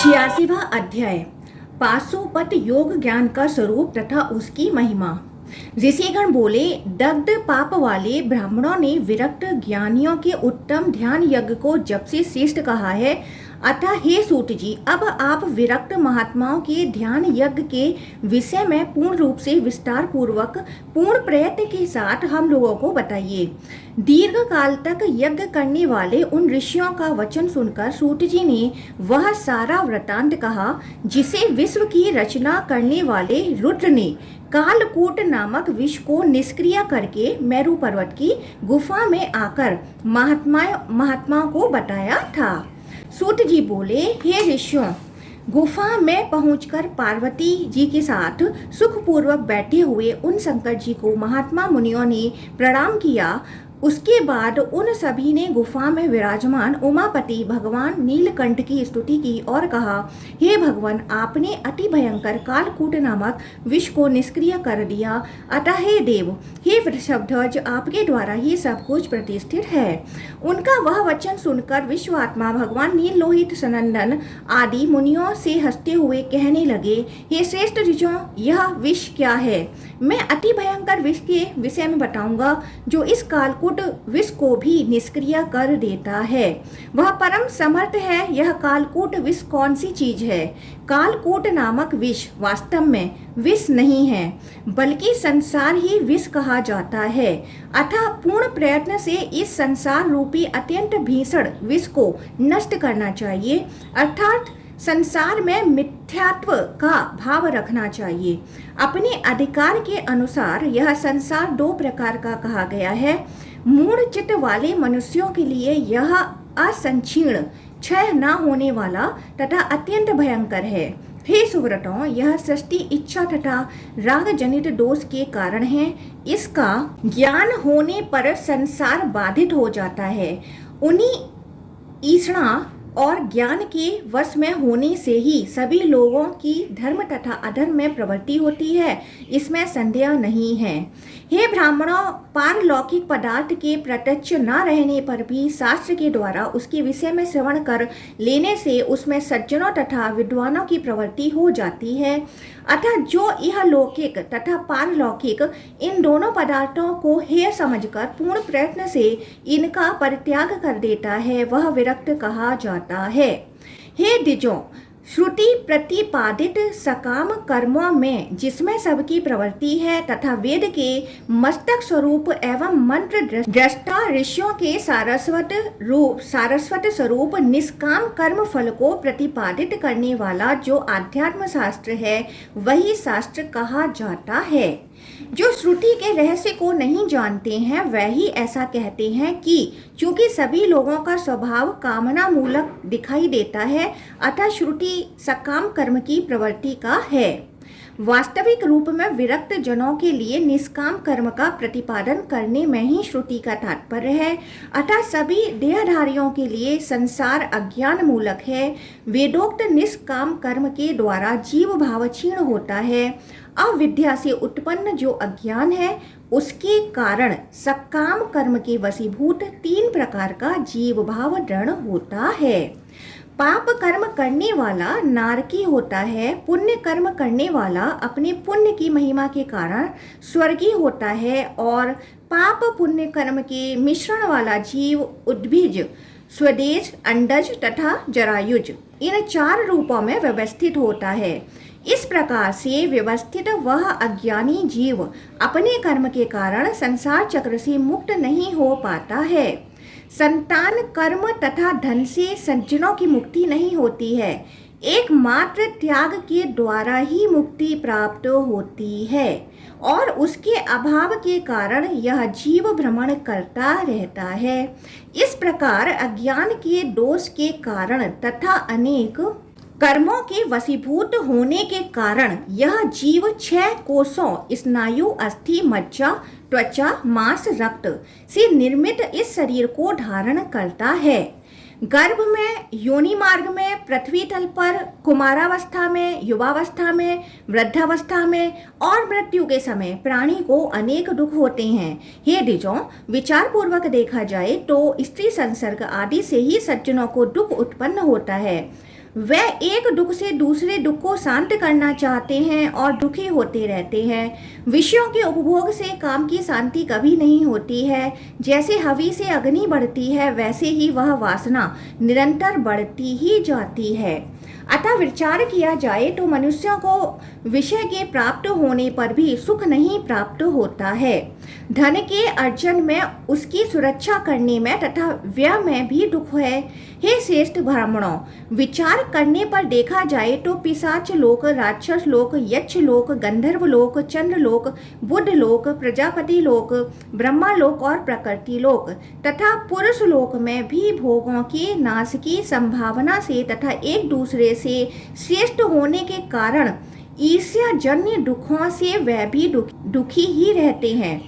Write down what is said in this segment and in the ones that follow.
छियासीवा अध्याय पाशुपत योग ज्ञान का स्वरूप तथा उसकी महिमा। ऋषिगण बोले, दग्ध पाप वाले ब्राह्मणों ने विरक्त ज्ञानियों के उत्तम ध्यान यज्ञ को जब से श्रेष्ठ कहा है, अतः हे सूत जी, अब आप विरक्त महात्माओं के ध्यान यज्ञ के विषय में पूर्ण रूप से विस्तार पूर्वक पूर्ण प्रयत्न के साथ हम लोगों को बताइए। दीर्घ काल तक यज्ञ करने वाले उन ऋषियों का वचन सुनकर सूत जी ने वह सारा वृतांत कहा जिसे विश्व की रचना करने वाले रुद्र ने कालकूट नामक विष को निष्क्रिय करके मेरू पर्वत की गुफा में आकर महात्माओं को बताया था। सूत जी बोले, हे ऋषियों, गुफा में पहुंचकर पार्वती जी के साथ सुखपूर्वक बैठे हुए उन शंकर जी को महात्मा मुनियों ने प्रणाम किया। उसके बाद उन सभी ने गुफा में विराजमान उमापति भगवान नीलकंठ की स्तुति की और कहा, हे भगवान, आपने अति भयंकर कालकूट नामक विष को निष्क्रिय कर दिया, अतः हे देव, हे वृषभध्वज, आपके द्वारा ही सब कुछ प्रतिष्ठित है। उनका वह वचन सुनकर विश्वात्मा भगवान नीलोहित सनंदन आदि मुनियों से हंसते हुए कहने लगे, हे श्रेष्ठ ऋषियों, यह विष क्या है? मैं अति भयंकर विष के विषय में बताऊंगा जो इस कालकूट विष को भी निष्क्रिय कर देता है। वह परम समर्थ है। यह कालकूट विष कौन सी चीज है? कालकूट नामक विष वास्तव में विष नहीं है, बल्कि संसार ही विष कहा जाता है। अतः पूर्ण प्रयत्न से इस संसार रूपी अत्यंत भीषण विष को नष्ट करना चाहिए, अर्थात संसार में मिथ्यात्व का भाव रखना चाहिए। अपने अधिकार के अनुसार यह संसार दो प्रकार का कहा गया है। मूढ़ चित्त वाले मनुष्यों के लिए यह असंक्षीर्ण, क्षय न होने वाला तथा अत्यंत भयंकर है। हे सुव्रतों, यह सृष्टि इच्छा तथा राग जनित दोष के कारण है। इसका ज्ञान होने पर संसार बाधित हो जाता है। उन्हीं ईर्ष्णा और ज्ञान के वश में होने से ही सभी लोगों की धर्म तथा अधर्म में प्रवृत्ति होती है, इसमें संदेह नहीं है। हे ब्राह्मणों, पारलौकिक पदार्थ के प्रत्यक्ष न रहने पर भी शास्त्र के द्वारा उसके विषय में श्रवण कर लेने से उसमें सज्जनों तथा विद्वानों की प्रवृत्ति हो जाती है। अतः जो यह लौकिक तथा पारलौकिक इन दोनों पदार्थों को हेय समझकर पूर्ण प्रयत्न से इनका परित्याग कर देता है, वह विरक्त कहा जाता है। हे द्विजों, श्रुति प्रतिपादित सकाम कर्मों में जिसमें सबकी प्रवृत्ति है तथा वेद के मस्तक स्वरूप एवं मंत्र दृष्टा ऋषियों के सारस्वत स्वरूप निष्काम कर्म फल को प्रतिपादित करने वाला जो आध्यात्म शास्त्र है, वही शास्त्र कहा जाता है। जो श्रुति के रहस्य को नहीं जानते हैं वह ही ऐसा कहते हैं कि चूंकि सभी लोगों का स्वभाव कामना मूलक दिखाई देता है, अतः श्रुति सकाम कर्म की प्रवृत्ति का है। वास्तविक रूप में विरक्त जनों के लिए निष्काम कर्म का प्रतिपादन करने में ही श्रुति का तात्पर्य है। अतः सभी देहधारियों के लिए संसार अज्ञान मूलक है। वेदोक्त निष्काम कर्म के द्वारा जीव भाव क्षीण होता है। अविद्या से उत्पन्न जो अज्ञान है, उसके कारण सकाम कर्म के वशीभूत तीन प्रकार का जीव भाव दृढ़ होता है। पाप कर्म करने वाला नारकी होता है। पुण्य कर्म करने वाला अपने पुण्य की महिमा के कारण स्वर्गीय होता है। और पाप पुण्य कर्म के मिश्रण वाला जीव उद्भिज, स्वदेश, अंडज तथा जरायुज, इन चार रूपों में व्यवस्थित होता है। इस प्रकार से व्यवस्थित वह अज्ञानी जीव अपने कर्म के कारण संसार चक्र से मुक्त नहीं हो पाता है। संतान, कर्म तथा धन से सज्जनों की मुक्ति नहीं होती है। एकमात्र त्याग के द्वारा ही मुक्ति प्राप्त होती है और उसके अभाव के कारण यह जीव भ्रमण करता रहता है। इस प्रकार अज्ञान के दोष के कारण तथा अनेक कर्मों के वशीभूत होने के कारण यह जीव 6 कोषों स्नायु, अस्थि, मज्जा, त्वचा, मांस, रक्त से निर्मित इस शरीर को धारण करता है। गर्भ में, योनि मार्ग में, पृथ्वी तल पर, कुमारावस्था में, युवावस्था में, वृद्धावस्था में और मृत्यु के समय प्राणी को अनेक दुख होते हैं। हे द्विजों, विचार पूर्वक देखा जाए तो स्त्री संसर्ग आदि से ही सज्जनों को दुख उत्पन्न होता है। वे एक दुख से दूसरे दुख को शांत करना चाहते हैं और दुखी होते रहते हैं। विषयों के उपभोग से काम की शांति कभी नहीं होती है। जैसे हवि से अग्नि बढ़ती है, वैसे ही वह वासना निरंतर बढ़ती ही जाती है। अतः विचार किया जाए तो मनुष्यों को विषय के प्राप्त होने पर भी सुख नहीं प्राप्त होता है। धन के अर्जन में, उसकी सुरक्षा करने में तथा व्यय में भी दुख है। हे श्रेष्ठ ब्राह्मणों, विचार करने पर देखा जाए तो पिशाच लोक, राक्षस लोक, यक्ष लोक, गंधर्व लोक, चंद्र लोक, बुद्ध लोक, प्रजापति लोक, ब्रह्मा लोक और प्रकृति लोक तथा पुरुष लोक में भी भोगों के नाश की संभावना से तथा एक दूसरे से श्रेष्ठ होने के कारण ईर्ष्या जन्य दुखों से वह भी दुखी ही रहते हैं।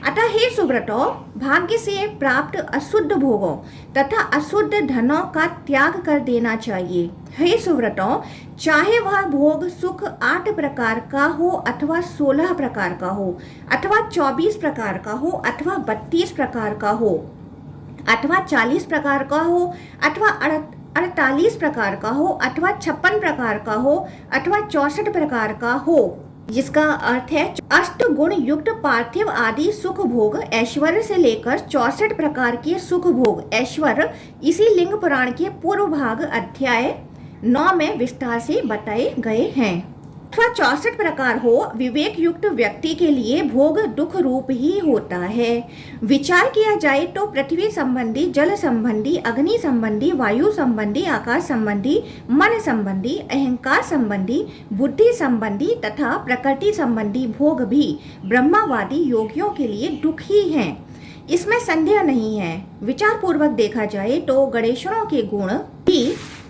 अतः हे सुव्रतो, भाग्य से प्राप्त अशुद्ध भोगों तथा अशुद्ध धनों का त्याग कर देना चाहिए। हे सुव्रतो, चाहे वह भोग सुख 8 प्रकार का हो अथवा 16 प्रकार का हो अथवा 24 प्रकार का हो अथवा 32 प्रकार का हो अथवा 40 प्रकार का हो अथवा 48 प्रकार का हो अथवा 56 प्रकार का हो अथवा 64 प्रकार का हो, जिसका अर्थ है अष्ट गुण युक्त पार्थिव आदि सुख भोग ऐश्वर्य से लेकर 64 प्रकार के सुख भोग ऐश्वर्य इसी लिंग पुराण के पूर्व भाग अध्याय 9 में विस्तार से बताए गए हैं। अथवा 64 प्रकार हो, विवेक युक्त व्यक्ति के लिए भोग दुख रूप ही होता है। विचार किया जाए तो पृथ्वी संबंधी, जल संबंधी, अग्नि संबंधी, वायु संबंधी, आकाश संबंधी, मन संबंधी, अहंकार संबंधी, बुद्धि संबंधी तथा प्रकृति संबंधी भोग भी ब्रह्मावादी योगियों के लिए दुख ही हैं। इसमें संदेह नहीं है। विचार पूर्वक देखा जाए तो गणेशों के गुण भी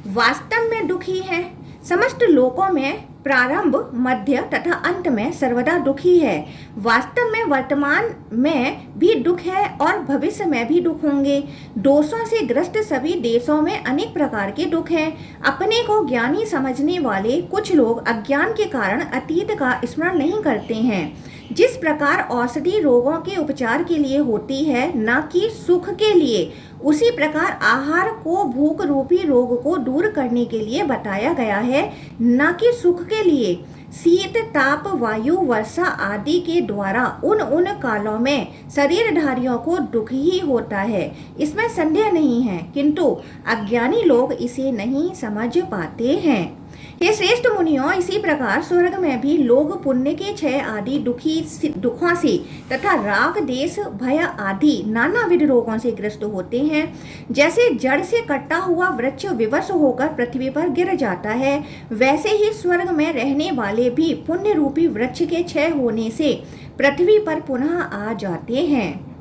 वास्तव में दुखी है। समस्त लोकों में प्रारंभ, मध्य तथा अंत में सर्वदा दुखी है। वास्तव में वर्तमान में भी दुख है और भविष्य में भी दुख होंगे। दोषों से ग्रस्त सभी देशों में अनेक प्रकार के दुख हैं। अपने को ज्ञानी समझने वाले कुछ लोग अज्ञान के कारण अतीत का स्मरण नहीं करते हैं। जिस प्रकार औषधि रोगों के उपचार के लिए होती है, न कि सुख के लिए, उसी प्रकार आहार को भूख रूपी रोग को दूर करने के लिए बताया गया है, न कि सुख के लिए। शीत, ताप, वायु, वर्षा आदि के द्वारा उन कालों में शरीरधारियों को दुख ही होता है, इसमें संदेह नहीं है, किंतु अज्ञानी लोग इसे नहीं समझ पाते हैं। हे श्रेष्ठ मुनियों, इसी प्रकार स्वर्ग में भी लोग पुण्य के क्षय आदि दुखों से तथा राग, देश, भय आदि नानाविध रोगों से ग्रस्त होते हैं। जैसे जड़ से कटा हुआ वृक्ष विवश होकर पृथ्वी पर गिर जाता है, वैसे ही स्वर्ग में रहने वाले भी पुण्य रूपी वृक्ष के क्षय होने से पृथ्वी पर पुनः आ जाते हैं।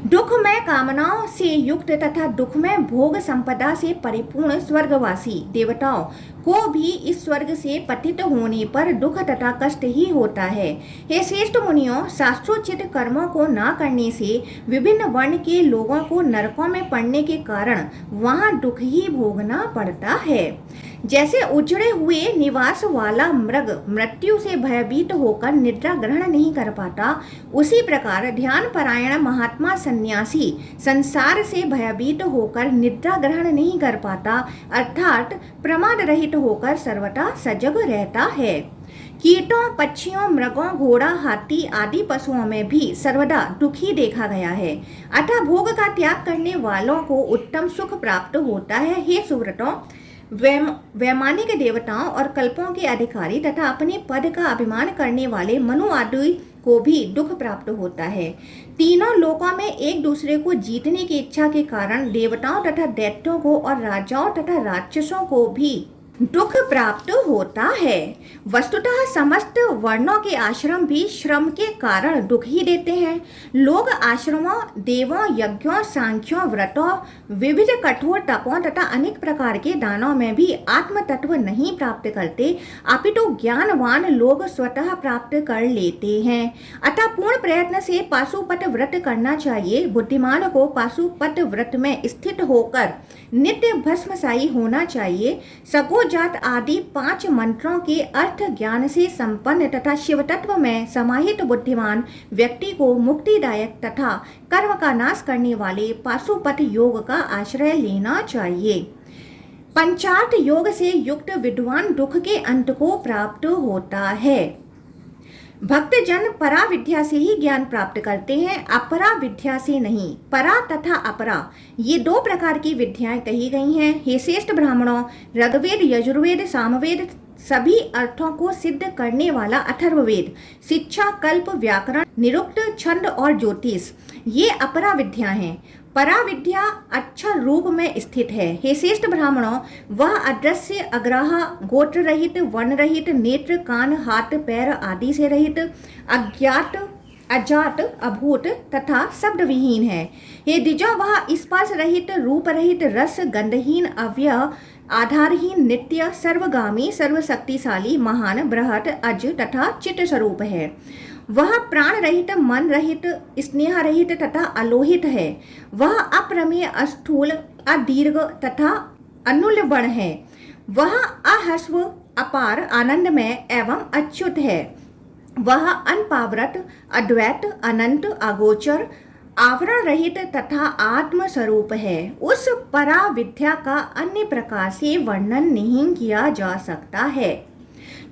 दुखमय कामनाओं से युक्त तथा दुखमय भोग संपदा से परिपूर्ण स्वर्गवासी देवताओं को भी इस स्वर्ग से पतित होने पर दुख तथा कष्ट ही होता है। हे श्रेष्ठ मुनियों, शास्त्रोचित कर्मों को न करने से विभिन्न वर्ण के लोगों को नरकों में पड़ने के कारण वहां दुख ही भोगना पड़ता है। जैसे उजड़े हुए निवास वाला मृग मृत्यु से भयभीत होकर निद्रा ग्रहण नहीं कर पाता, उसी प्रकार ध्यान परायण महात्मा सन्यासी संसार से भयभीत होकर निद्रा ग्रहण नहीं कर पाता, अर्थात प्रमाद रहित होकर सर्वदा सजग रहता है। कीटों, पक्षियों, मृगों, घोड़ा, हाथी आदि पशुओं में भी सर्वदा दुखी देखा गया है। अतः भोग का त्याग करने वालों को उत्तम सुख प्राप्त होता है। हे सुव्रतों, वैमानिक देवताओं और कल्पों के अधिकारी तथा अपने पद का अभिमान करने वाले मनु आदि को भी दुख प्राप्त होता है। तीनों लोकों में एक दूसरे को जीतने की इच्छा के कारण देवताओं तथा दैत्यों को और राजाओं तथा राक्षसों को भी दुख प्राप्त होता है। वस्तुतः समस्त वर्णों के आश्रम भी श्रम के कारण दुख ही देते हैं। लोग आश्रमों, देवों, यज्ञों, सांख्यों, व्रतों, विविध कठोर तपों तथा अनेक प्रकार के दानों में भी आत्म तत्व नहीं प्राप्त करते, अपितु ज्ञानवान लोग स्वतः प्राप्त कर लेते हैं। अतः पूर्ण प्रयत्न से पाशुपत व्रत करना चाहिए। बुद्धिमान को पाशुपत व्रत में स्थित होकर नित्य भस्मसाई होना चाहिए। सगो जात आदि 5 मंत्रों के अर्थ ज्ञान से संपन्न तथा शिव तत्व में समाहित बुद्धिमान व्यक्ति को मुक्तिदायक तथा कर्म का नाश करने वाले पाशुपत योग का आश्रय लेना चाहिए। पंचार्थ योग से युक्त विद्वान दुख के अंत को प्राप्त होता है। भक्तजन परा विद्या से ही ज्ञान प्राप्त करते हैं, अपरा विद्या से नहीं। परा तथा अपरा ये दो प्रकार की विद्याएं कही गई हैं। हे श्रेष्ठ ब्राह्मणों, ऋग्वेद, यजुर्वेद, सामवेद सभी अर्थों को सिद्ध करने वाला अथर्ववेद, शिक्षा, कल्प, व्याकरण, निरुक्त, छंद और ज्योतिष ये अपरा विद्या हैं। परा विद्या अक्षर रूप में स्थित है। हे श्रेष्ठ ब्राह्मणों, वह अदृश्य, अग्राह, गोत्र रहित, वर्ण रहित, नेत्र, कान, हाथ, पैर आदि से रहित, अज्ञात, अजात, अभूत तथा शब्द विहीन है। हे द्विजों, वह स्पर्श रहित, रूप रहित, रस गंधहीन, अव्यय, आधारहीन, नित्य, सर्वगामी, सर्वशक्तिशाली, महान, बृहत, अज तथा चित्त स्वरूप है। वह प्राण रहित, मन रहित, स्नेह रहित तथा अलोहित है। वह अप्रमेय, अस्थूल, अदीर्घ तथा अनुल्बण है। वह अहस्व, अपार, आनंदमय एवं अच्युत है। वह अनपावृत, अद्वैत, अनंत, अगोचर, आवरण रहित तथा आत्म स्वरूप है। उस परा विद्या का अन्य प्रकार से वर्णन नहीं किया जा सकता है।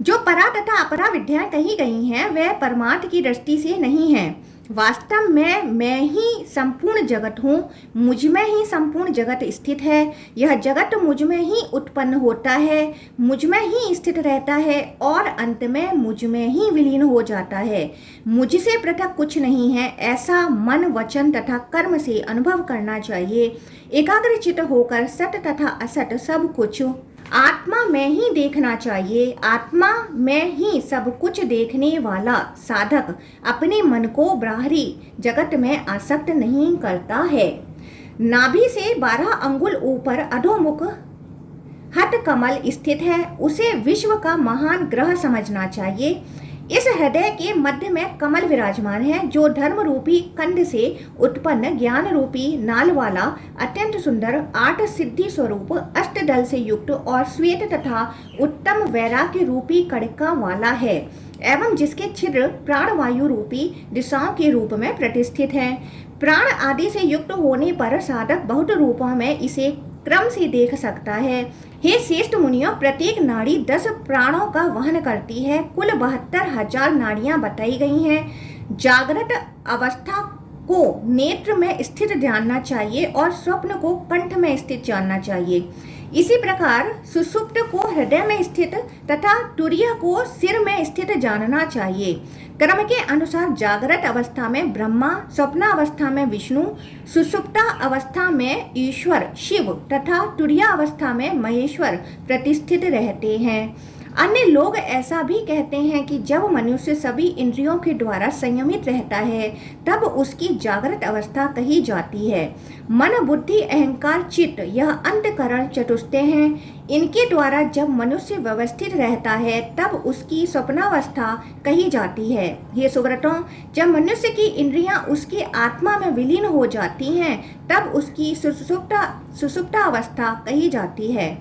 जो परा तथा अपरा विद्याएं कही गई हैं वह परमार्थ की दृष्टि से नहीं है। वास्तव में मैं ही संपूर्ण जगत हूँ, मुझ में ही संपूर्ण जगत स्थित है। यह जगत मुझ में ही उत्पन्न होता है, मुझ में ही स्थित रहता है और अंत में मुझ में ही विलीन हो जाता है। मुझसे पृथक कुछ नहीं है, ऐसा मन, वचन तथा कर्म से अनुभव करना चाहिए। एकाग्रचित्त होकर सत तथा असत सब कुछ आत्मा में ही देखना चाहिए। आत्मा में ही सब कुछ देखने वाला साधक अपने मन को बाहरी जगत में आसक्त नहीं करता है। नाभि से 12 अंगुल ऊपर अधोमुख हठ कमल स्थित है, उसे विश्व का महान ग्रह समझना चाहिए। इस हृदय के मध्य में कमल विराजमान है, जो धर्म रूपी कंद से उत्पन्न ज्ञान रूपी नाल वाला अत्यंत सुंदर 8 सिद्धि स्वरूप अष्टदल से युक्त और श्वेत तथा उत्तम वैराग्य रूपी कड़का वाला है एवं जिसके छिद्र प्राणवायु रूपी दिशाओं के रूप में प्रतिष्ठित है। प्राण आदि से युक्त होने पर साधक बहुत रूपों में इसे क्रम से देख सकता है। हे श्रेष्ठ मुनियों, प्रत्येक नाड़ी 10 प्राणों का वहन करती है। कुल 72,000 नाड़ियां बताई गई हैं। जागृत अवस्था को नेत्र में स्थित जानना चाहिए और स्वप्न को कंठ में स्थित जानना चाहिए। इसी प्रकार सुषुप्त को हृदय में स्थित तथा तुरीय को सिर में स्थित जानना चाहिए। क्रम के अनुसार जागृत अवस्था में ब्रह्मा, स्वप्नावस्था में विष्णु, सुषुप्ता अवस्था में ईश्वर शिव तथा तुरीय अवस्था में महेश्वर प्रतिष्ठित रहते हैं। अन्य लोग ऐसा भी कहते हैं कि जब मनुष्य सभी इंद्रियों के द्वारा संयमित रहता है तब उसकी जागृत अवस्था कही जाती है। मन, बुद्धि, अहंकार, चित्त यह अंतःकरण चतुष्टय हैं। इनके द्वारा जब मनुष्य व्यवस्थित रहता है तब उसकी स्वप्नावस्था कही जाती है। ये सुव्रतों, जब मनुष्य की इंद्रियां उसकी आत्मा में विलीन हो जाती हैं तब उसकी सुषुप्ता अवस्था कही जाती है।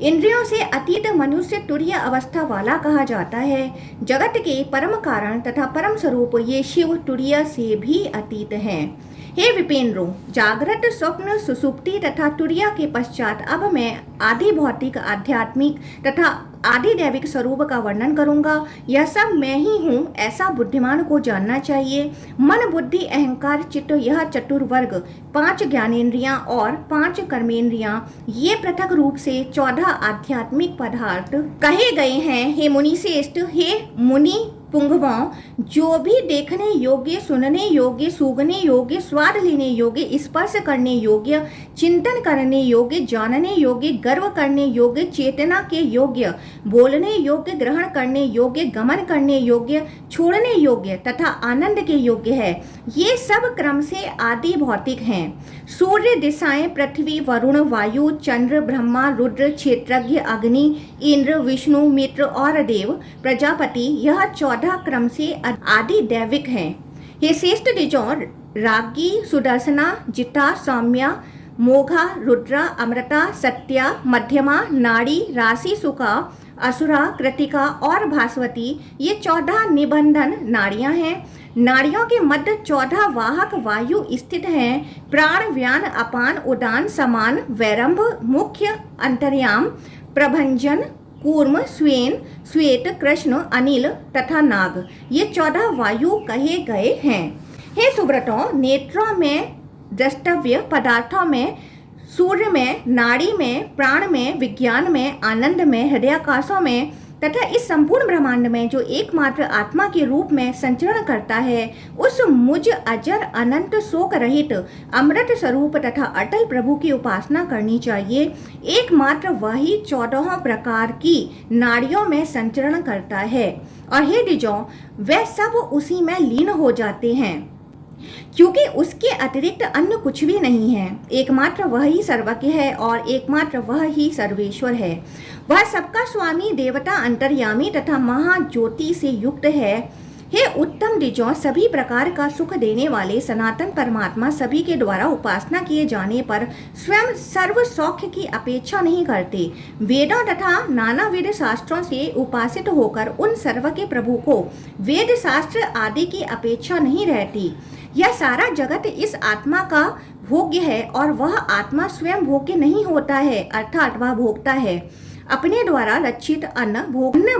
इंद्रियों से अतीत मनुष्य तुरीय अवस्था वाला कहा जाता है। जगत के परम कारण तथा परम स्वरूप ये शिव तुरीय से भी अतीत हैं। हे विपेंद्रो, जागृत, स्वप्न, सुषुप्ति तथा तुरीय के पश्चात अब मैं आदि भौतिक, आध्यात्मिक तथा आदि दैविक स्वरूप का वर्णन करूंगा। यह सब मैं ही हूँ, ऐसा बुद्धिमान को जानना चाहिए। मन, बुद्धि, अहंकार, चित्त यह चतुर्वर्ग 5 ज्ञानेन्द्रियां और 5 कर्मेंद्रियां ये पृथक रूप से 14 आध्यात्मिक पदार्थ कहे गए हैं। हे मुनि श्रेष्ठ, हे मुनि पुंगवों, जो भी देखने योग्य, सुनने योग्य, सूंघने योग्य, स्वाद लेने योग्य, स्पर्श करने योग्य, चिंतन करने योग्य, जानने योग्य, गर्व करने योग्य, चेतना के योग्य, बोलने योग्य, ग्रहण करने योग्य, गमन करने योग्य, छोड़ने योग्य तथा आनंद के योग्य है, ये सब क्रम से आदि भौतिक हैं। सूर्य, दिशाएं, पृथ्वी, वरुण, वायु, चंद्र, ब्रह्मा, रुद्र, क्षेत्रज्ञ, अग्नि, इंद्र, विष्णु, मित्र और देव, प्रजापति यह 14 क्रम से आदि दैविक हैं। हे श्रेष्ठ द्विजों, राज्ञी, सुदर्शना, जिता, सौम्या, मोघा, रुद्रा, अमृता, सत्या, मध्यमा, नाड़ी, राशि, सुका, असुरा, कृतिका और भास्वती ये 14 निबंधन नाड़ियां हैं। नाड़ियों के मध्य 14 वाहक वायु स्थित हैं। प्राण, व्यान, अपान, उदान, समान, वैरंभ, मुख्य, अंतर्याम, प्रभंजन, कूर्म, स्वेन, श्वेत, कृष्ण, अनिल तथा नाग ये 14 वायु कहे गए हैं। हे सुब्रतों, नेत्रों में द्रष्टव्य पदार्थों में, सूर्य में, नाड़ी में, प्राण में, विज्ञान में, आनंद में, हृदयाकाशों में तथा इस संपूर्ण ब्रह्मांड में जो एकमात्र आत्मा के रूप में संचरण करता है, उस मुझ अजर अनंत शोक रहित अमृत स्वरूप तथा अटल प्रभु की उपासना करनी चाहिए। एकमात्र वही 14 प्रकार की नाड़ियों में संचरण करता है और हे द्विजों, वे सब उसी में लीन हो जाते हैं, क्योंकि उसके अतिरिक्त अन्य कुछ भी नहीं है। एकमात्र वह ही सर्वज्ञ है और एकमात्र वह ही सर्वेश्वर है। वह सबका स्वामी, देवता, अंतर्यामी तथा महाज्योति से युक्त है। हे उत्तम द्विजों, सभी प्रकार का सुख देने वाले सनातन परमात्मा सभी के द्वारा उपासना किए जाने पर स्वयं सर्व सौख्य की अपेक्षा नहीं करते। वेदों तथा नानाविध शास्त्रों से उपासित होकर उन सर्व के प्रभु को वेद शास्त्र आदि की अपेक्षा नहीं रहती। यह सारा जगत इस आत्मा का भोग्य है और वह आत्मा स्वयं भोग्य नहीं होता है, अर्थात वह भोगता है। अपने द्वारा लक्षित अन्न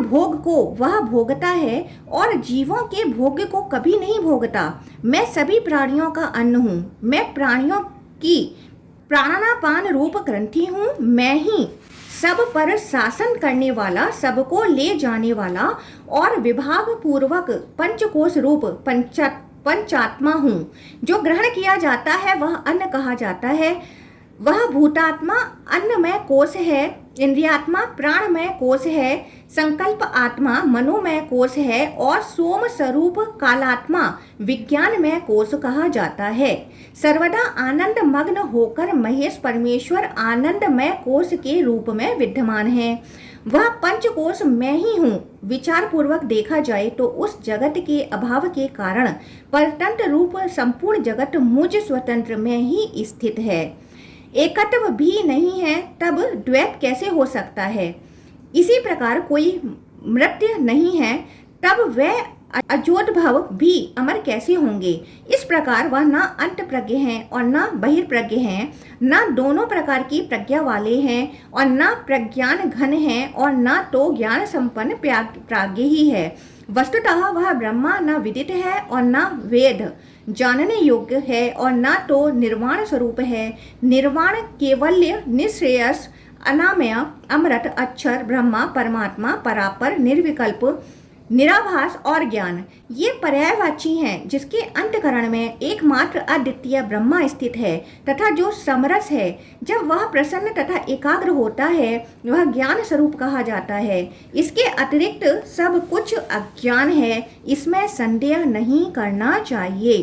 भोग को वह भोगता है और जीवों के भोग्य को कभी नहीं भोगता। मैं सभी प्राणियों का अन्न हूँ। मैं प्राणियों की प्राणापान रूप ग्रंथि हूँ। मैं ही सब पर शासन करने वाला, सबको ले जाने वाला और विभाग पूर्वक पंचकोश रूप पंचात्मा हूँ। जो ग्रहण किया जाता है वह अन्न कहा जाता है। वह भूतात्मा अन्नमय कोश है, इंद्रियात्मा प्राणमय कोश है, संकल्प आत्मा मनोमय कोश है और सोम स्वरूप कालात्मा विज्ञानमय कोश कहा जाता है। सर्वदा आनंद मग्न होकर महेश परमेश्वर आनंदमय कोश के रूप में विद्यमान है। वह पंचकोश मैं ही हूँ। विचार पूर्वक देखा जाए तो उस जगत के अभाव के कारण परतंत्र रूप संपूर्ण जगत मुझ स्वतंत्र में ही स्थित है। एकत्व भी नहीं है तब द्वैत कैसे हो सकता है? इसी प्रकार कोई मृत्यु नहीं है तब वह अजोद्भव भी अमर कैसे होंगे? इस प्रकार वह न अंत प्रज्ञ हैं और न बहिर्प्रज्ञ हैं, न दोनों प्रकार की प्रज्ञा वाले हैं और न प्रज्ञान घन हैं और न तो ज्ञान संपन्न प्राज्ञ ही है। वस्तुतः वह ब्रह्मा न विदित है और न वेद जानने योग्य है और न तो निर्वाण स्वरूप है। निर्वाण केवल्य निःश्रेयस अनामय अमृत अक्षर ब्रह्मा परमात्मा परापर निर्विकल्प निराभास और ज्ञान ये पर्यायवाची हैं, जिसके अंतकरण में एकमात्र अद्वितीय ब्रह्मा स्थित है तथा जो समरस है। जब वह प्रसन्न तथा एकाग्र होता है वह ज्ञान स्वरूप कहा जाता है। इसके अतिरिक्त सब कुछ अज्ञान है, इसमें संदेह नहीं करना चाहिए।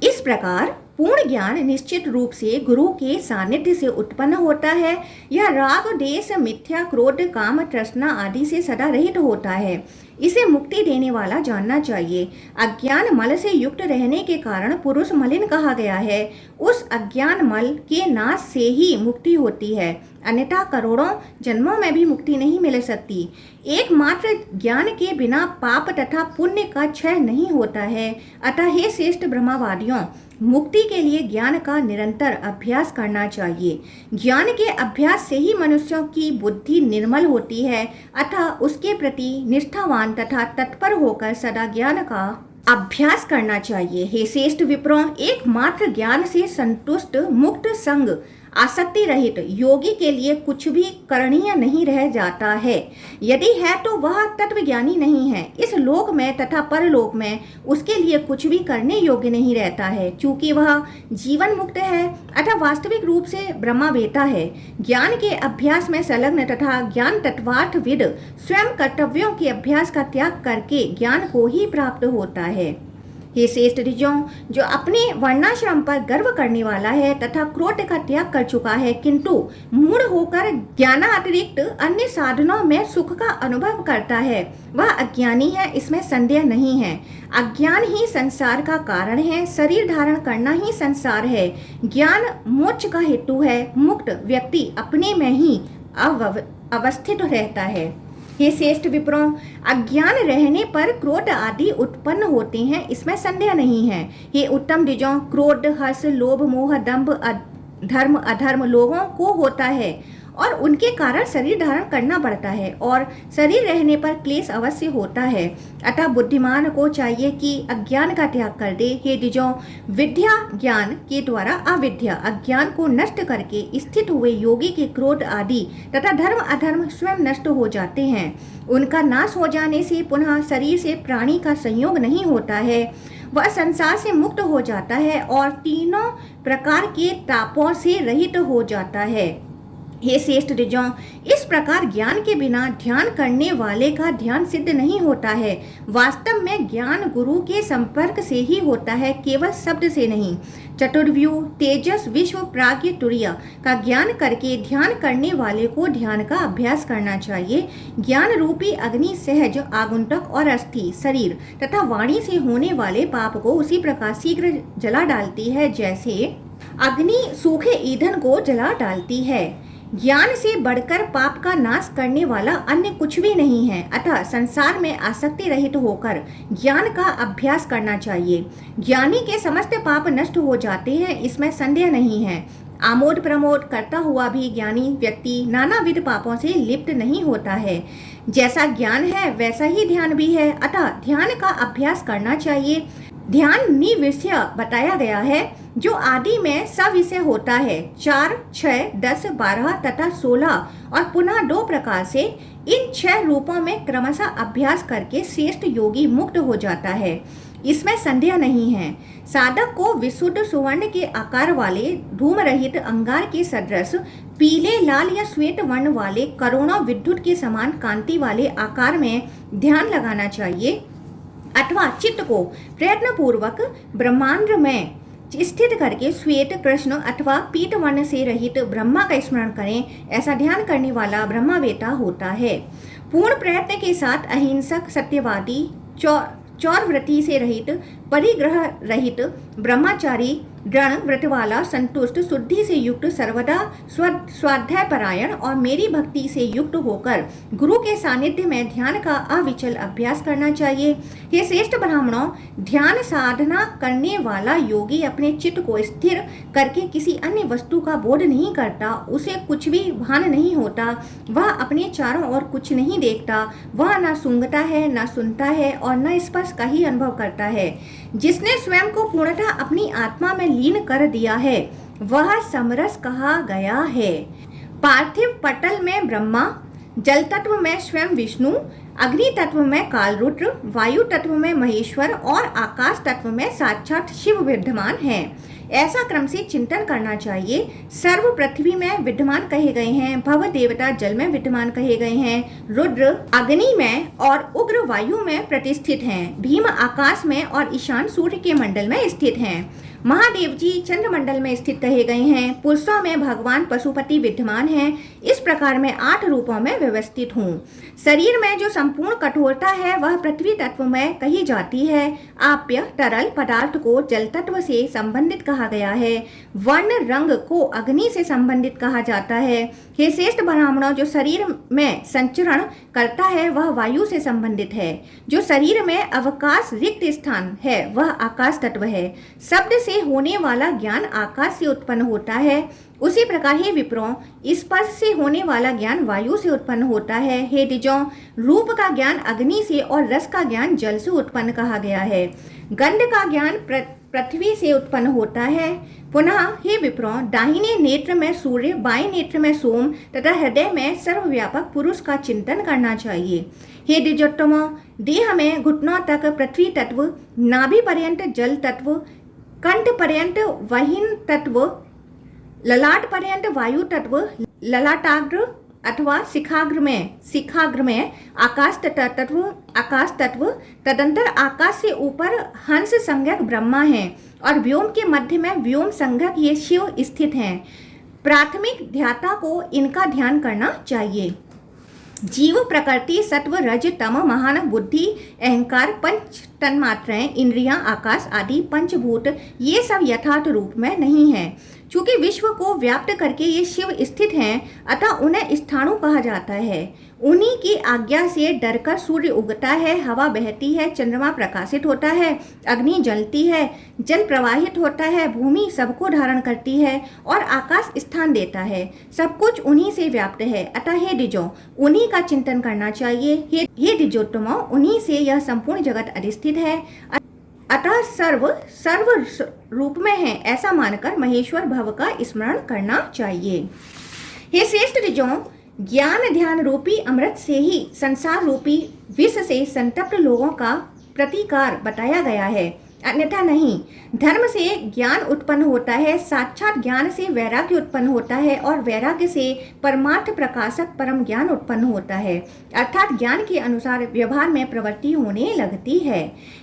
इस प्रकार पूर्ण ज्ञान निश्चित रूप से गुरु के सानिध्य से उत्पन्न होता है। यह राग, देश, मिथ्या, क्रोध, काम, तृष्णा आदि से सदा रहित होता है। इसे मुक्ति देने वाला जानना चाहिए। अज्ञान मल से युक्त रहने के कारण पुरुष मलिन कहा गया है। उस अज्ञान मल के नाश से ही मुक्ति होती है, अन्यथा करोड़ों जन्मों में भी मुक्ति नहीं मिल सकती। एकमात्र ज्ञान के बिना पाप तथा पुण्य का क्षय नहीं होता है। अतः हे श्रेष्ठ ब्रह्मवादियों, मुक्ति के लिए ज्ञान का निरंतर अभ्यास करना चाहिए। ज्ञान के अभ्यास से ही मनुष्यों की बुद्धि निर्मल होती है, अतः उसके प्रति निष्ठावान तथा तत्पर होकर सदा ज्ञान का अभ्यास करना चाहिए। हे श्रेष्ठ विप्रों, एकमात्र ज्ञान से संतुष्ट मुक्त संग आसक्ति रहित योगी के लिए कुछ भी करणीय नहीं रह जाता है। यदि है तो वह तत्वज्ञानी नहीं है। इस लोक में तथा परलोक में उसके लिए कुछ भी करने योग्य नहीं रहता है, चूंकि वह जीवन मुक्त है अतः वास्तविक रूप से ब्रह्मवेता है। ज्ञान के अभ्यास में संलग्न तथा ज्ञान तत्वार्थविद स्वयं कर्तव्यों के अभ्यास का त्याग करके ज्ञान को ही प्राप्त होता है। हे श्रेष्ठ द्विजों, जो अपने वर्णाश्रम पर गर्व करने वाला है तथा क्रोध का त्याग कर चुका है, किंतु मूढ़ होकर ज्ञानातिरिक्त अन्य साधनों में सुख का अनुभव करता है, वह अज्ञानी है, इसमें संदेह नहीं है। अज्ञान ही संसार का कारण है, शरीर धारण करना ही संसार है, ज्ञान मोक्ष का हेतु है। मुक्त व्यक्ति अपने में ही अवस्थित रहता है। हे श्रेष्ठ विप्रों, अज्ञान रहने पर क्रोध आदि उत्पन्न होते हैं, इसमें संदेह नहीं है। हे उत्तम द्विजों, क्रोध, हर्ष, लोभ, मोह, दंभ, धर्म, अधर्म लोगों को होता है और उनके कारण शरीर धारण करना पड़ता है और शरीर रहने पर क्लेश अवश्य होता है। अतः बुद्धिमान को चाहिए कि अज्ञान का त्याग कर दे। हे द्विजों, विद्या ज्ञान के द्वारा अविद्या अज्ञान को नष्ट करके स्थित हुए योगी के क्रोध आदि तथा धर्म अधर्म स्वयं नष्ट हो जाते हैं। उनका नाश हो जाने से पुनः शरीर से प्राणी का संयोग नहीं होता है, वह संसार से मुक्त हो जाता है और तीनों प्रकार के तापों से रहित हो जाता है। हे श्रेष्ठ द्विजों, इस प्रकार ज्ञान के बिना ध्यान करने वाले का ध्यान सिद्ध नहीं होता है। वास्तव में ज्ञान गुरु के संपर्क से ही होता है, केवल शब्द से नहीं। चतुर्व्यूह, तेजस, विश्व, प्राज्ञ, तुरीय का ज्ञान करके ध्यान करने वाले को ध्यान का अभ्यास करना चाहिए। ज्ञान रूपी अग्नि सहज आगुंतक और अस्थि शरीर तथा वाणी से होने वाले पाप को उसी प्रकार शीघ्र जला डालती है जैसे अग्नि सूखे ईंधन को जला डालती है। ज्ञान से बढ़कर पाप का नाश करने वाला अन्य कुछ भी नहीं है। अतः संसार में आसक्ति रहित होकर ज्ञान का अभ्यास करना चाहिए। ज्ञानी के समस्त पाप नष्ट हो जाते हैं, इसमें संदेह नहीं है। आमोद प्रमोद करता हुआ भी ज्ञानी व्यक्ति नानाविध पापों से लिप्त नहीं होता है। जैसा ज्ञान है वैसा ही ध्यान भी है, अतः ध्यान का अभ्यास करना चाहिए। ध्यान निविषय बताया गया है, जो आदि में सविषय होता है। 4, 6, 10, 12 तथा 16 और पुनः 2 प्रकार से इन 6 रूपों में क्रमशः अभ्यास करके श्रेष्ठ योगी मुक्त हो जाता है, इसमें संदेह नहीं है। साधक को विशुद्ध सुवर्ण के आकार वाले धूम रहित अंगार के सदृश पीले, लाल या श्वेत वर्ण वाले करोड़ों विद्युत के समान कांति वाले आकार में ध्यान लगाना चाहिए, अथवा चित्त को प्रयत्न पूर्वक ब्रह्मांड में स्थित करके श्वेत, कृष्ण अथवा पीत वर्ण से रहित ब्रह्मा का स्मरण करें। ऐसा ध्यान करने वाला ब्रह्मवेता होता है। पूर्ण प्रयत्न के साथ अहिंसक, सत्यवादी, चौरव्रती से रहित, परिग्रह रहित, ब्रह्मचारी, दृढ़ व्रत वाला, संतुष्ट, शुद्धि से युक्त, सर्वदा स्वाध्याय परायण और मेरी भक्ति से युक्त होकर गुरु के सानिध्य में ध्यान का अविचल अभ्यास करना चाहिए। ये श्रेष्ठ ब्राह्मणों, ध्यान साधना करने वाला योगी अपने चित्त को स्थिर करके किसी अन्य वस्तु का बोध नहीं करता, उसे कुछ भी भान नहीं होता, वह अपने चारों ओर कुछ नहीं देखता, वह न सूंघता है, न सुनता है और न स्पर्श का ही अनुभव करता है। जिसने स्वयं को पूर्णतः अपनी आत्मा में लीन कर दिया है वह समरस कहा गया है। पार्थिव पटल में ब्रह्मा, जल तत्व में स्वयं विष्णु, अग्नि तत्व में कालरुद्र, वायु तत्व में महेश्वर और आकाश तत्व में साक्षात शिव विद्यमान है। ऐसा क्रम से चिंतन करना चाहिए। सर्व पृथ्वी में विद्यमान कहे गए हैं, भव देवता जल में विद्यमान कहे गए हैं, रुद्र अग्नि में और उग्र वायु में प्रतिष्ठित हैं, भीम आकाश में और ईशान सूर्य के मंडल में स्थित हैं, महादेव जी चंद्रमंडल में स्थित कहे गए हैं, पुरुषों में भगवान पशुपति विद्यमान हैं। इस प्रकार मैं 8 रूपों में व्यवस्थित हूँ। शरीर में जो संपूर्ण कठोरता है वह पृथ्वी तत्व में कही जाती है। आप्य तरल पदार्थ को जल तत्व से संबंधित कहा गया है। वर्ण रंग को अग्नि से संबंधित कहा जाता है। हे श्रेष्ठ ब्राह्मणों, जो शरीर में संचरण करता है वह वायु से संबंधित है। जो शरीर में अवकाश रिक्त स्थान है वह आकाश तत्व है। शब्द से होने वाला ज्ञान आकाश से उत्पन्न होता है। उसी प्रकार हे विप्रों, स्पर्श से होने वाला ज्ञान वायु से उत्पन्न होता है। हे द्विजों, रूप का ज्ञान अग्नि से और रस का ज्ञान जल से उत्पन्न कहा गया है। गंध का ज्ञान पृथ्वी से उत्पन्न होता है। पुनः हे विप्रों, दाहिने नेत्र में सूर्य, बाएं नेत्र में सोम तथा हृदय में सर्वव्यापक पुरुष का चिंतन करना चाहिए। हे द्विजोत्तमों, देह में घुटनों तक पृथ्वी तत्व, नाभि पर्यंत जल तत्व, कंठ पर्यंत वहीन तत्व, ललाट पर्यंत वायु तत्व, ललाटाग्र अथवा शिखाग्र में आकाश तत्व तदंतर आकाश से ऊपर हंस संज्ञक ब्रह्मा है और व्योम के मध्य में व्योम संज्ञक ये शिव स्थित हैं। प्राथमिक ध्याता को इनका ध्यान करना चाहिए। जीव प्रकृति सत्व रज तम महान बुद्धि अहंकार पंच तन्मात्राएं इंद्रियां आकाश आदि पंचभूत ये सब यथार्थ रूप में नहीं है। चूंकि विश्व को व्याप्त करके ये शिव स्थित हैं, अतः उन्हें स्थाणु कहा जाता है। उन्हीं की आज्ञा से डरकर सूर्य उगता है, हवा बहती है, चंद्रमा प्रकाशित होता है, अग्नि जलती है, जल प्रवाहित होता है, भूमि सबको धारण करती है और आकाश स्थान देता है। सब कुछ उन्हीं से व्याप्त है। अतः हे द्विजों, उन्हीं का चिंतन करना चाहिए। हे द्विजोत्तमों, उन्हीं से यह संपूर्ण जगत अधिष्ठित है, अतः सर्व रूप में है, ऐसा मानकर महेश्वर भव का स्मरण करना चाहिए। हे श्रेष्ठ द्विजों, ज्ञान ध्यान रूपी अमृत से ही संसार रूपी विष से संतप्त लोगों का प्रतिकार बताया गया है, अन्यथा नहीं। धर्म से ज्ञान उत्पन्न होता है, साक्षात ज्ञान से वैराग्य उत्पन्न होता है और वैराग्य से परमार्थ प्रकाशक परम ज्ञान उत्पन्न होता है, अर्थात ज्ञान के अनुसार व्यवहार में प्रवृत्ति होने लगती है।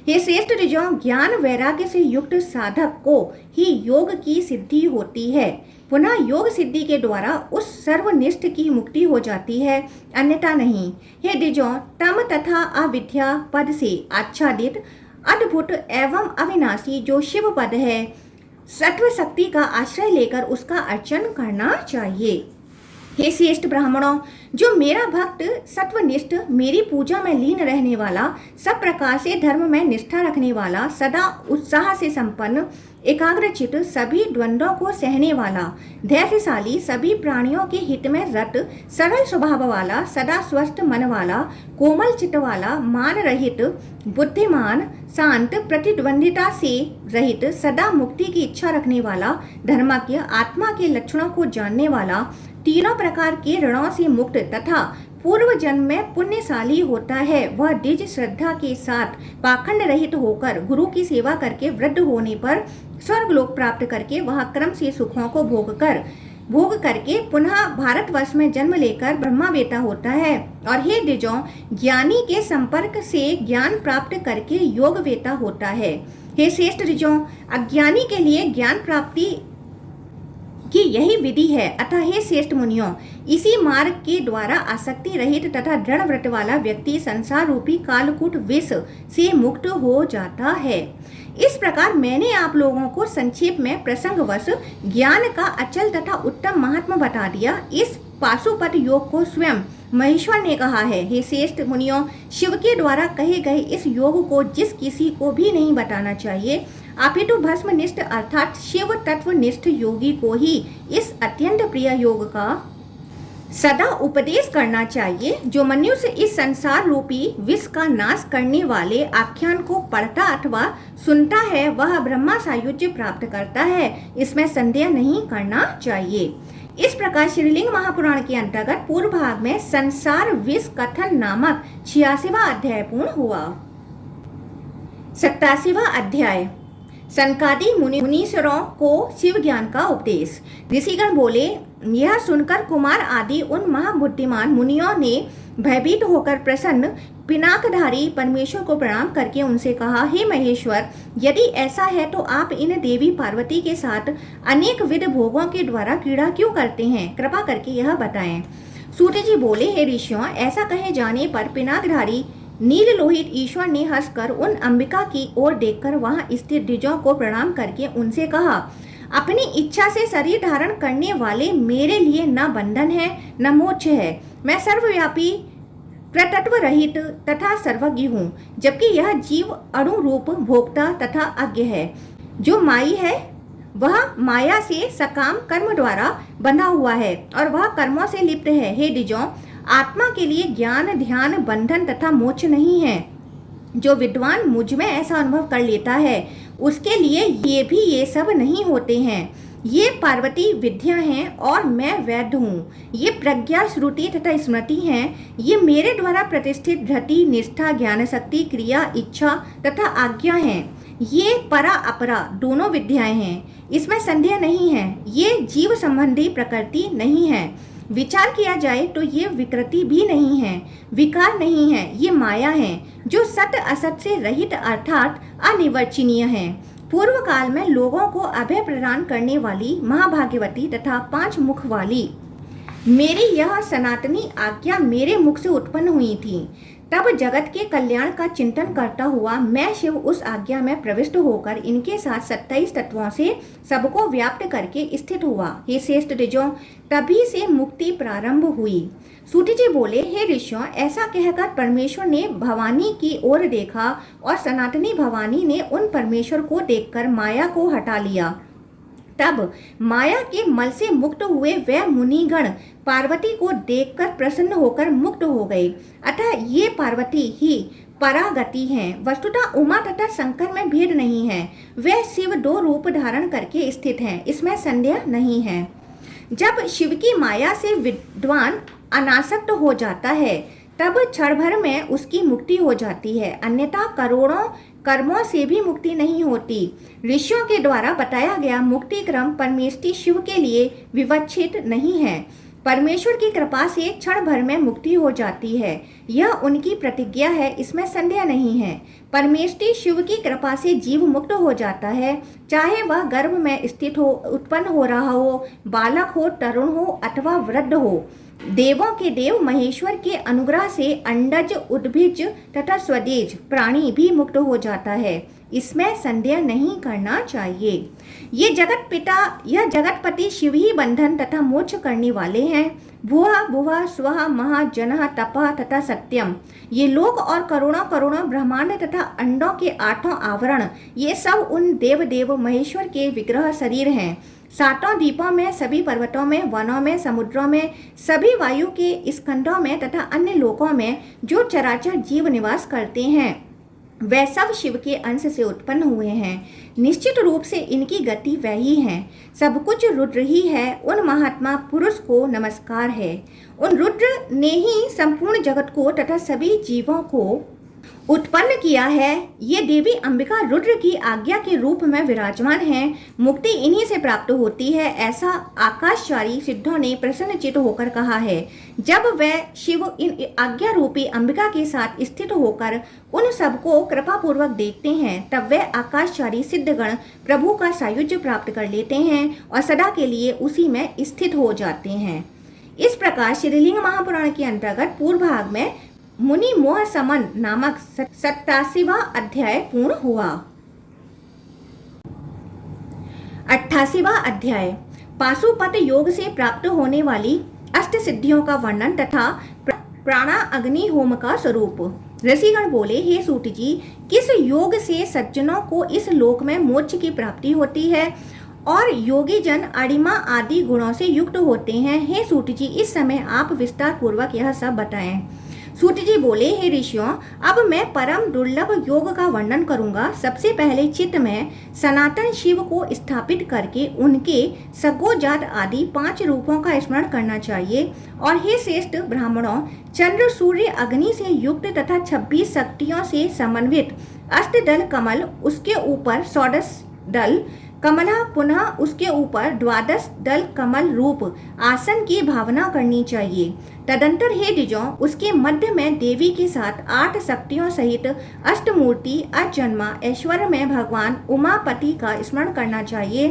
हे श्रेष्ठ द्विजों, ज्ञान वैराग्य से युक्त साधक को ही योग की सिद्धि होती है। पुनः योग सिद्धि के द्वारा उस सर्वनिष्ठ की मुक्ति हो जाती है, अन्यथा नहीं। हे द्विजों, तम तथा अविद्या पद से आच्छादित अद्भुत एवं अविनाशी जो शिव पद है, सत्व शक्ति का आश्रय लेकर उसका अर्चन करना चाहिए। हे श्रेष्ठ ब्राह्मणों, जो मेरा भक्त सत्वनिष्ठ, मेरी पूजा में लीन रहने वाला, सब प्रकार से धर्म में निष्ठा रखने वाला, सदा उत्साह से संपन्न, एकाग्रचित, सभी द्वंद्वों को सहने वाला, धैर्यशाली, सभी प्राणियों के हित में रत, सरल स्वभाव वाला, सदा स्वस्थ मन वाला, कोमल चित्त वाला, मान रहित, बुद्धिमान, शांत, प्रतिद्वंदिता से रहित, सदा मुक्ति की इच्छा रखने वाला, धर्मज्ञ, आत्मा के लक्षणों को जानने वाला, तीनों प्रकार के ऋणों से मुक्त तथा पूर्व जन्म में पुण्यशाली होता है, वह द्विज श्रद्धा के साथ पाखंड रहित होकर गुरु की सेवा करके वृद्ध होने पर स्वर्गलोक प्राप्त करके वह क्रम से सुखों को भोग करके पुनः भारतवर्ष में जन्म लेकर ब्रह्मा बेटा होता है। और हे द्विजों, ज्ञानी के संपर्क से ज्ञान प्राप्त करके योग वेता होता है। हे श्रेष्ठ द्विजों, अज्ञानी के लिए ज्ञान प्राप्ति कि यही विधि है। अतः हे श्रेष्ठ मुनियों, इसी मार्ग के द्वारा आसक्ति रहित तथा दृढ़ व्रत वाला व्यक्ति संसार रूपी कालकूट विष से मुक्त हो जाता है। इस प्रकार मैंने आप लोगों को संक्षेप में प्रसंगवश ज्ञान का अचल तथा उत्तम महात्मा बता दिया। इस पाशुपत योग को स्वयं महेश्वर ने कहा है। हे श्रेष्ठ मुनियों, शिव के द्वारा कहे गए इस योग को जिस किसी को भी नहीं बताना चाहिए, अपितु भस्मनिष्ठ अर्थात शिव तत्वनिष्ठ योगी को ही इस अत्यंत प्रिय योग का सदा उपदेश करना चाहिए। जो मनुष्य इस संसार रूपी विष का नाश करने वाले आख्यान को पढ़ता अथवा सुनता है, वह ब्रह्मा सायुज्य प्राप्त करता है, इसमें संदेह नहीं करना चाहिए। इस प्रकार श्रीलिंग महापुराण के अंतर्गत पूर्व भाग में संसार विष कथन नामक 86वां अध्याय पूर्ण हुआ। 87वां अध्याय, सनकादि मुनीश्वरों को शिव ज्ञान का उपदेश। ऋषिगण बोले, यह सुनकर कुमार आदि उन महाबुद्धिमान मुनियों ने भयभीत होकर प्रसन्न पिनाकधारी परमेश्वर को प्रणाम करके उनसे कहा, हे महेश्वर, यदि ऐसा है तो आप इन देवी पार्वती के साथ अनेक विध भोगों के द्वारा क्रीड़ा क्यों करते हैं? कृपा करके यह बताएं। सूत जी बोले, हे ऋषियों, ऐसा कहे जाने पर पिनाकधारी नील लोहित ईश्वर ने हंसकर उन अंबिका की ओर देखकर वहां स्थित द्विजों को प्रणाम करके उनसे कहा, अपनी इच्छा से शरीर धारण करने वाले मेरे लिए न बंधन है न मोक्ष है। मैं सर्वव्यापी प्रतत्व रहित तथा सर्वज्ञ हूँ, जबकि यह जीव अणुरूप भोक्ता तथा अज्ञ है। जो माई है वह माया से सकाम कर्म द्वारा बंधा हुआ है और वह कर्मों से लिप्त है। हे द्विजों, आत्मा के लिए ज्ञान ध्यान बंधन तथा मोक्ष नहीं है। जो विद्वान मुझ में ऐसा अनुभव कर लेता है, उसके लिए ये सब नहीं होते हैं। ये पार्वती विद्या हैं और मैं वैद्य हूँ। ये प्रज्ञा श्रुति तथा स्मृति हैं। ये मेरे द्वारा प्रतिष्ठित धृति निष्ठा ज्ञान शक्ति क्रिया इच्छा तथा आज्ञा हैं। ये परा अपरा दोनों विद्याएं हैं, इसमें संदेह नहीं है। ये जीव संबंधी प्रकृति नहीं है। विचार किया जाए तो ये विकृति भी नहीं है, विकार नहीं है, ये माया है जो सत असत से रहित अर्थात अनिर्वचनीय है। पूर्व काल में लोगों को अभय प्रदान करने वाली महाभाग्यवती तथा 5 मुख वाली मेरी यह सनातनी आज्ञा मेरे मुख से उत्पन्न हुई थी। तब जगत के कल्याण का चिंतन करता हुआ मैं शिव उस आज्ञा में प्रविष्ट होकर इनके साथ 27 तत्वों से सबको व्याप्त करके स्थित हुआ। हे श्रेष्ठ ऋषियों, तभी से मुक्ति प्रारंभ हुई। सूत जी बोले, हे ऋषियों, ऐसा कहकर परमेश्वर ने भवानी की ओर देखा और सनातनी भवानी ने उन परमेश्वर को देखकर माया को हटा लिया। तब माया के मल से मुक्त हुए वह मुनिगण पार्वती को देखकर प्रसन्न होकर मुक्त हो गए। अतः ये पार्वती ही परागति हैं। वस्तुतः उमा तथा शंकर में भेद नहीं है, वह शिव 2 रूप धारण करके स्थित हैं, इसमें संदेह नहीं है। जब शिव की माया से विद्वान अनासक्त हो जाता है तब क्षण भर में उसकी मुक्ति हो जाती है, अन्यथा करोड़ों कर्मों से भी मुक्ति नहीं होती। ऋषियों के द्वारा बताया गया मुक्ति क्रम परमेष्टि शिव के लिए विवक्षित नहीं है। परमेश्वर की कृपा से क्षण भर में मुक्ति हो जाती है, यह उनकी प्रतिज्ञा है, इसमें संदेह नहीं है। परमेष्टि शिव की कृपा से जीव मुक्त हो जाता है, चाहे वह गर्भ में स्थित हो, उत्पन्न हो रहा हो, बालक हो, तरुण हो अथवा वृद्ध हो। देवों के देव महेश्वर के अनुग्रह से अंडज, उद्भिज तथा स्वदेज प्राणी भी मुक्त हो जाता है, इसमें संदेह नहीं करना चाहिए। ये जगत पिता यह जगतपति शिव ही बंधन तथा मोक्ष करने वाले हैं। भुवः भुवः स्वः महा जनः तपः तथा सत्यम, ये लोक और करोड़ों करोड़ों ब्रह्मांड तथा अंडों के 8 आवरण, ये सब उन देव देव महेश्वर के विग्रह शरीर हैं। 7 द्वीपों में, सभी पर्वतों में, वनों में, समुद्रों में, सभी वायु के स्कंदों में तथा अन्य लोकों में जो चराचर जीव निवास करते हैं वह सब शिव के अंश से उत्पन्न हुए हैं। निश्चित रूप से इनकी गति वही है, सब कुछ रुद्र ही है। उन महात्मा पुरुष को नमस्कार है। उन रुद्र ने ही संपूर्ण जगत को तथा सभी जीवों को उत्पन्न किया है। ये देवी अंबिका रुद्र की आज्ञा के रूप में विराजमान हैं। मुक्ति इन्हीं से प्राप्त होती है, ऐसा आकाशचारी सिद्धों ने प्रसन्नचित होकर कहा है। जब वह शिव इन आज्ञा रूपी अंबिका के साथ स्थित होकर उन सबको कृपा पूर्वक देखते हैं, तब वह आकाशचारी सिद्धगण प्रभु का सायुज्य प्राप्त कर लेते हैं और सदा के लिए उसी में स्थित हो जाते हैं। इस प्रकार श्रीलिंग महापुराण के अंतर्गत पूर्व भाग में मुनि मोह समन नामक 87वां अध्याय पूर्ण हुआ। 88वां अध्याय पाशुपत योग से प्राप्त होने वाली अष्ट सिद्धियों का वर्णन तथा प्राणा अग्नि होम का स्वरूप। ऋषिगण बोले, हे सूत जी, किस योग से सज्जनों को इस लोक में मोक्ष की प्राप्ति होती है और योगी जन अणिमा आदि गुणों से युक्त होते हैं? हे सूत जी, इस समय आप विस्तार पूर्वक यह सब बताएं। सूत जी बोले, हे ऋषियों, अब मैं परम दुर्लभ योग का वर्णन करूंगा। सबसे पहले चित्त में सनातन शिव को स्थापित करके उनके सगोजात आदि 5 रूपों का स्मरण करना चाहिए। और हे श्रेष्ठ ब्राह्मणों, चंद्र सूर्य अग्नि से युक्त तथा 26 शक्तियों से समन्वित अष्टदल कमल, उसके ऊपर 16 दल कमला, पुनः उसके ऊपर 12 दल कमल रूप आसन की भावना करनी चाहिए। तदंतर हे द्विजों, उसके मध्य में देवी के साथ 8 शक्तियों सहित अष्टमूर्ति अजन्मा ऐश्वर्य में भगवान उमापति का स्मरण करना चाहिए।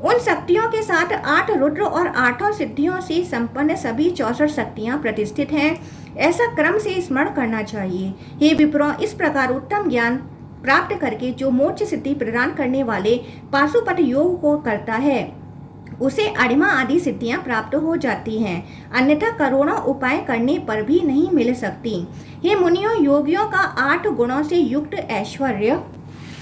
उन शक्तियों के साथ 8 रुद्र और 8 सिद्धियों से संपन्न सभी 64 शक्तियां प्रतिष्ठित हैं, ऐसा क्रम से स्मरण करना चाहिए। हे विप्रों, इस प्रकार उत्तम ज्ञान प्राप्त करके जो मोक्ष सिद्धि प्रदान करने वाले पाशुपत योग को करता है उसे अणिमा आदि सिद्धियां प्राप्त हो जाती हैं, अन्यथा करोड़ों उपाय करने पर भी नहीं मिल सकती। हे मुनियों, योगियों का 8 गुणों से युक्त ऐश्वर्य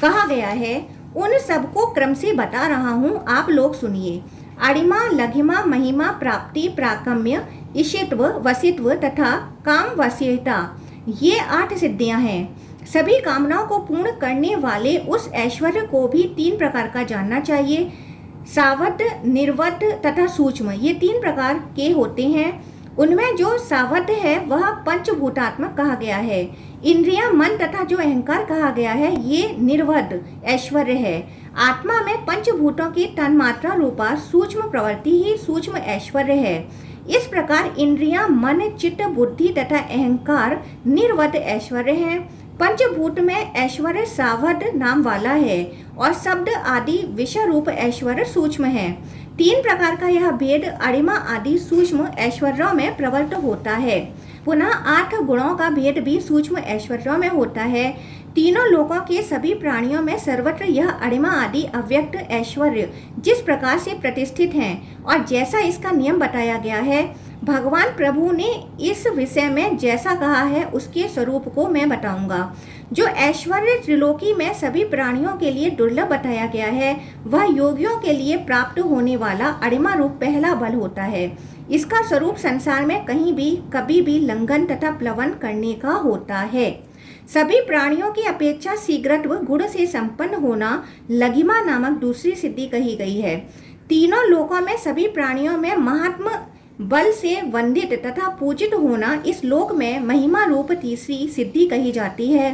कहा गया है, उन सबको क्रम से बता रहा हूँ, आप लोग सुनिए। अणिमा, लघिमा, महिमा, प्राप्ति, प्राकम्य, ईशित्व, वसित्व तथा काम वसीयता, ये 8 सिद्धियां हैं। सभी कामनाओं को पूर्ण करने वाले उस ऐश्वर्य को भी 3 प्रकार का जानना चाहिए। सावध, निर्वध तथा सूक्ष्म, ये 3 प्रकार के होते हैं। उनमें जो सावध है वह पंचभूतात्मक कहा गया है। इंद्रिया, मन तथा जो अहंकार कहा गया है ये निर्वध ऐश्वर्य है। आत्मा में पंचभूतों की तन्मात्रा रूपा सूक्ष्म प्रवृत्ति ही सूक्ष्म ऐश्वर्य है। इस प्रकार इंद्रियां, मन, चित्त, बुद्धि तथा अहंकार निर्वत ऐश्वर्य हैं। पंचभूत में ऐश्वर्य सावध नाम वाला है और शब्द आदि विषय रूप ऐश्वर्य सूक्ष्म है। 3 प्रकार का यह भेद अणिमा आदि सूक्ष्म ऐश्वर्यों में प्रवृत्त होता है। पुनः 8 गुणों का भेद भी सूक्ष्म ऐश्वर्यों में होता है। तीनों लोकों के सभी प्राणियों में सर्वत्र यह अणिमा आदि अव्यक्त ऐश्वर्य जिस प्रकार से प्रतिष्ठित हैं और जैसा इसका नियम बताया गया है, भगवान प्रभु ने इस विषय में जैसा कहा है उसके स्वरूप को मैं बताऊंगा। जो ऐश्वर्य त्रिलोकी में सभी प्राणियों के लिए दुर्लभ बताया गया है, वह योगियों के लिए प्राप्त होने वाला अणिमा रूप पहला बल होता है। इसका स्वरूप संसार में कहीं भी कभी भी लंघन तथा प्लवन करने का होता है। सभी प्राणियों की अपेक्षा शीघ्रत्व गुण से संपन्न होना लघिमा नामक दूसरी सिद्धि कही गई है। तीनों लोकों में सभी प्राणियों में महात्म बल से वंदित तथा पूजित होना इस लोक में महिमा रूप तीसरी सिद्धि कही जाती है।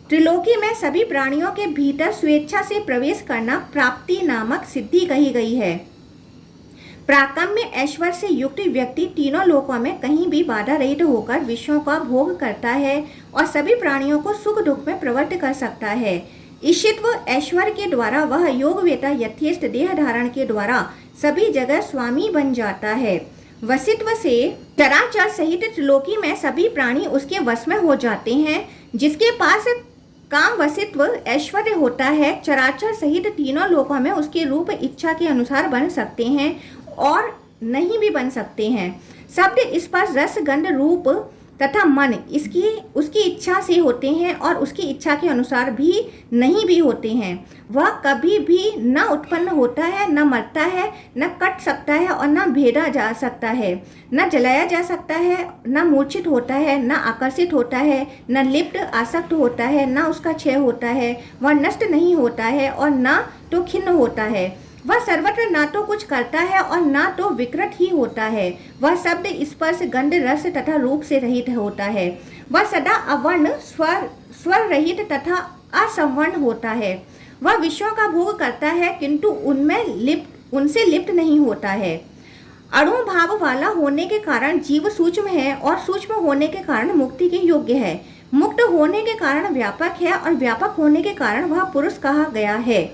त्रिलोकी में सभी प्राणियों के भीतर स्वेच्छा से प्रवेश करना प्राप्ति नामक सिद्धि कही गई है। प्राकम्य ऐश्वर्य से युक्त व्यक्ति तीनों लोकों में कहीं भी बाधा रहित होकर विषयों का भोग करता है और सभी प्राणियों को सुख दुख में प्रवृत्त कर सकता है। ईशित्व ऐश्वर्य के द्वारा वह योगवेता यथेष्ट देह धारण के द्वारा सभी जगह स्वामी बन जाता है। वसित्व से चराचर सहित त्रिलोकी में सभी प्राणी उसके वश में हो जाते हैं। जिसके पास काम वसित्व ऐश्वर्य होता है, चराचर सहित तीनों लोकों में उसके रूप इच्छा के अनुसार बन सकते हैं और नहीं भी बन सकते हैं। शब्द, स्पर्श, रस, गंध, रूप तथा मन उसकी इच्छा से होते हैं और उसकी इच्छा के अनुसार भी नहीं भी होते हैं। वह कभी भी न उत्पन्न होता है, न मरता है, न कट सकता है और न भेदा जा सकता है, न जलाया जा सकता है, न मूर्छित होता है, न आकर्षित होता है, न लिप्त आसक्त होता है, न उसका क्षय होता है। वह नष्ट नहीं होता है और न तो खिन्न होता है। वह सर्वत्र ना तो कुछ करता है और ना तो विकृत ही होता है। वह शब्द, स्पर्श, गंध, रस तथा रूप से रहित होता है। वह सदा अवर्ण, स्वर रहित तथा असंवर्ण होता है। वह विषयों का भोग करता है किंतु उनसे लिप्त नहीं होता है। अणु भाव वाला होने के कारण जीव सूक्ष्म है और सूक्ष्म होने के कारण मुक्ति के योग्य है। मुक्त होने के कारण व्यापक है और व्यापक होने के कारण वह पुरुष कहा गया है।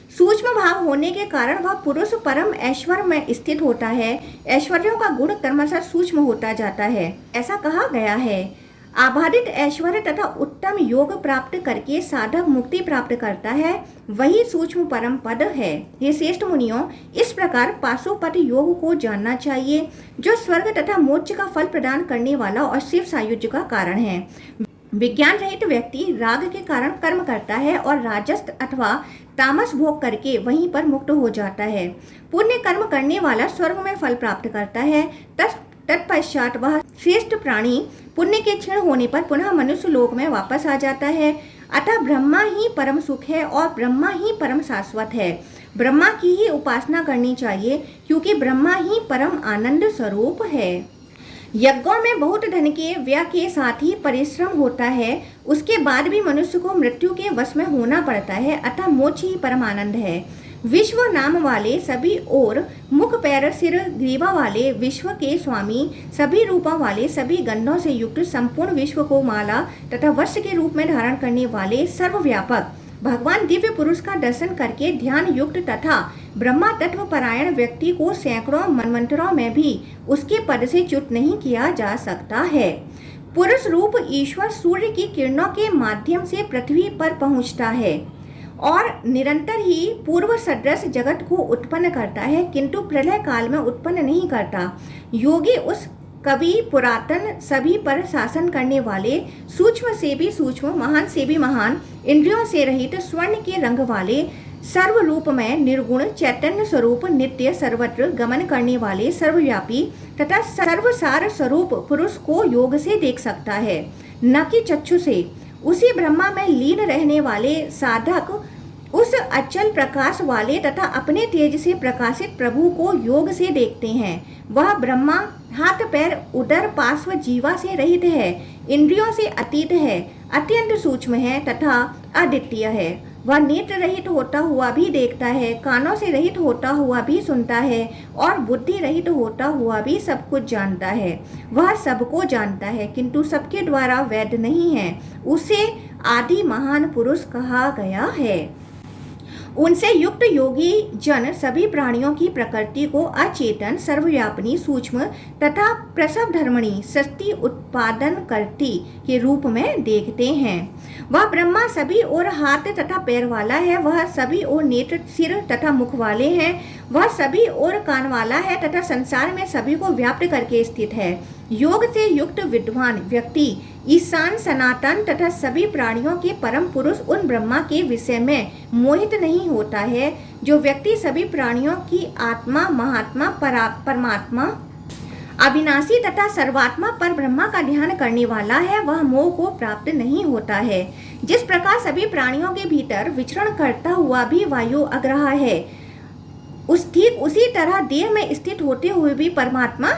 सूक्ष्म भाव होने के कारण वह पुरुष परम ऐश्वर्य में स्थित होता है। ऐश्वर्यों का गुण क्रमशः सूक्ष्म होता जाता है, ऐसा कहा गया है। आबादित ऐश्वर्य तथा उत्तम योग प्राप्त करके साधक मुक्ति प्राप्त करता है, वही सूक्ष्म परम पद है। ये श्रेष्ठ मुनियों, इस प्रकार पाशुपत योग को जानना चाहिए, जो स्वर्ग तथा मोक्ष का फल प्रदान करने वाला और शिव सायुज्य का कारण है। विज्ञान रहित व्यक्ति राग के कारण कर्म करता है और राजस अथवा तामस भोग करके वहीं पर मुक्त हो जाता है। पुण्य कर्म करने वाला स्वर्ग में फल प्राप्त करता है। तत्पश्चात वह श्रेष्ठ प्राणी पुण्य के क्षीण होने पर पुनः मनुष्य लोक में वापस आ जाता है। अतः ब्रह्मा ही परम सुख है और ब्रह्मा ही परम शाश्वत है। ब्रह्मा की ही उपासना करनी चाहिए, क्योंकि ब्रह्मा ही परम आनंद स्वरूप है। यज्ञों में बहुत धन के व्यय के साथ ही परिश्रम होता है, उसके बाद भी मनुष्य को मृत्यु के वश में होना पड़ता है। अतः मोक्ष ही परम आनंद है। विश्व नाम वाले सभी और मुख पैर सिर ग्रीवा वाले विश्व के स्वामी, सभी रूपों वाले सभी गंधों से युक्त संपूर्ण विश्व को माला तथा वस्त्र के रूप में धारण करने वाले सर्वव्यापक भगवान दिव्य पुरुष का दर्शन करके ध्यान युक्त तथा ब्रह्मा तत्व परायण व्यक्ति को सैकड़ों मनवंतरों में भी उसके पद से च्युत नहीं किया जा सकता है। पुरुष रूप ईश्वर सूर्य की किरणों के माध्यम से पृथ्वी पर पहुंचता है और निरंतर ही पूर्व सदृश जगत को उत्पन्न करता है, किंतु प्रलय काल में उत्पन्न नहीं करता। योगी उस कवि पुरातन सभी पर शासन करने वाले सूक्ष्म से भी सूक्ष्म, महान से भी महान, इंद्रियों से रहित स्वर्ण के रंग वाले सर्व रूप में निर्गुण चैतन्य स्वरूप नित्य सर्वत्र गमन करने वाले सर्वव्यापी तथा सर्वसार स्वरूप पुरुष को योग से देख सकता है, न कि चक्षु से। उसी ब्रह्मा में लीन रहने वाले साधक उस अचल प्रकाश वाले तथा अपने तेज से प्रकाशित प्रभु को योग से देखते हैं। वह ब्रह्मा हाथ पैर उदर पार्श्व जीवा से रहित है, इंद्रियों से अतीत है, अत्यंत सूक्ष्म है तथा अद्वितीय है। वह नेत्र रहित होता हुआ भी देखता है, कानों से रहित होता हुआ भी सुनता है और बुद्धि रहित होता हुआ भी सब कुछ जानता है। वह सबको जानता है किंतु सबके द्वारा वैध नहीं है। उसे आदि महान पुरुष कहा गया है। उनसे युक्त योगी जन सभी प्राणियों की प्रकृति को अचेतन, सर्वव्यापिनी, सूक्ष्म तथा प्रसव धर्मणी, सृष्टि उत्पादन करती के रूप में देखते हैं। वह ब्रह्मा सभी ओर हाथ तथा पैर वाला है। वह सभी ओर नेत्र, सिर तथा मुख वाले हैं। वह सभी ओर कान वाला है तथा संसार में सभी को व्याप्त करके स्थित है। योग से युक्त विद्वान व्यक्ति ईशान, सनातन तथा सभी प्राणियों के परम पुरुष उन ब्रह्मा के विषय में मोहित नहीं होता है। जो व्यक्ति सभी प्राणियों की आत्मा, महात्मा, परमात्मा, अविनाशी तथा सर्वात्मा पर ब्रह्मा का ध्यान करने वाला है, वह मोह को प्राप्त नहीं होता है। जिस प्रकार सभी प्राणियों के भीतर विचरण करता हुआ भी वायु अग्रह है, ठीक उसी तरह देह में स्थित होते हुए भी परमात्मा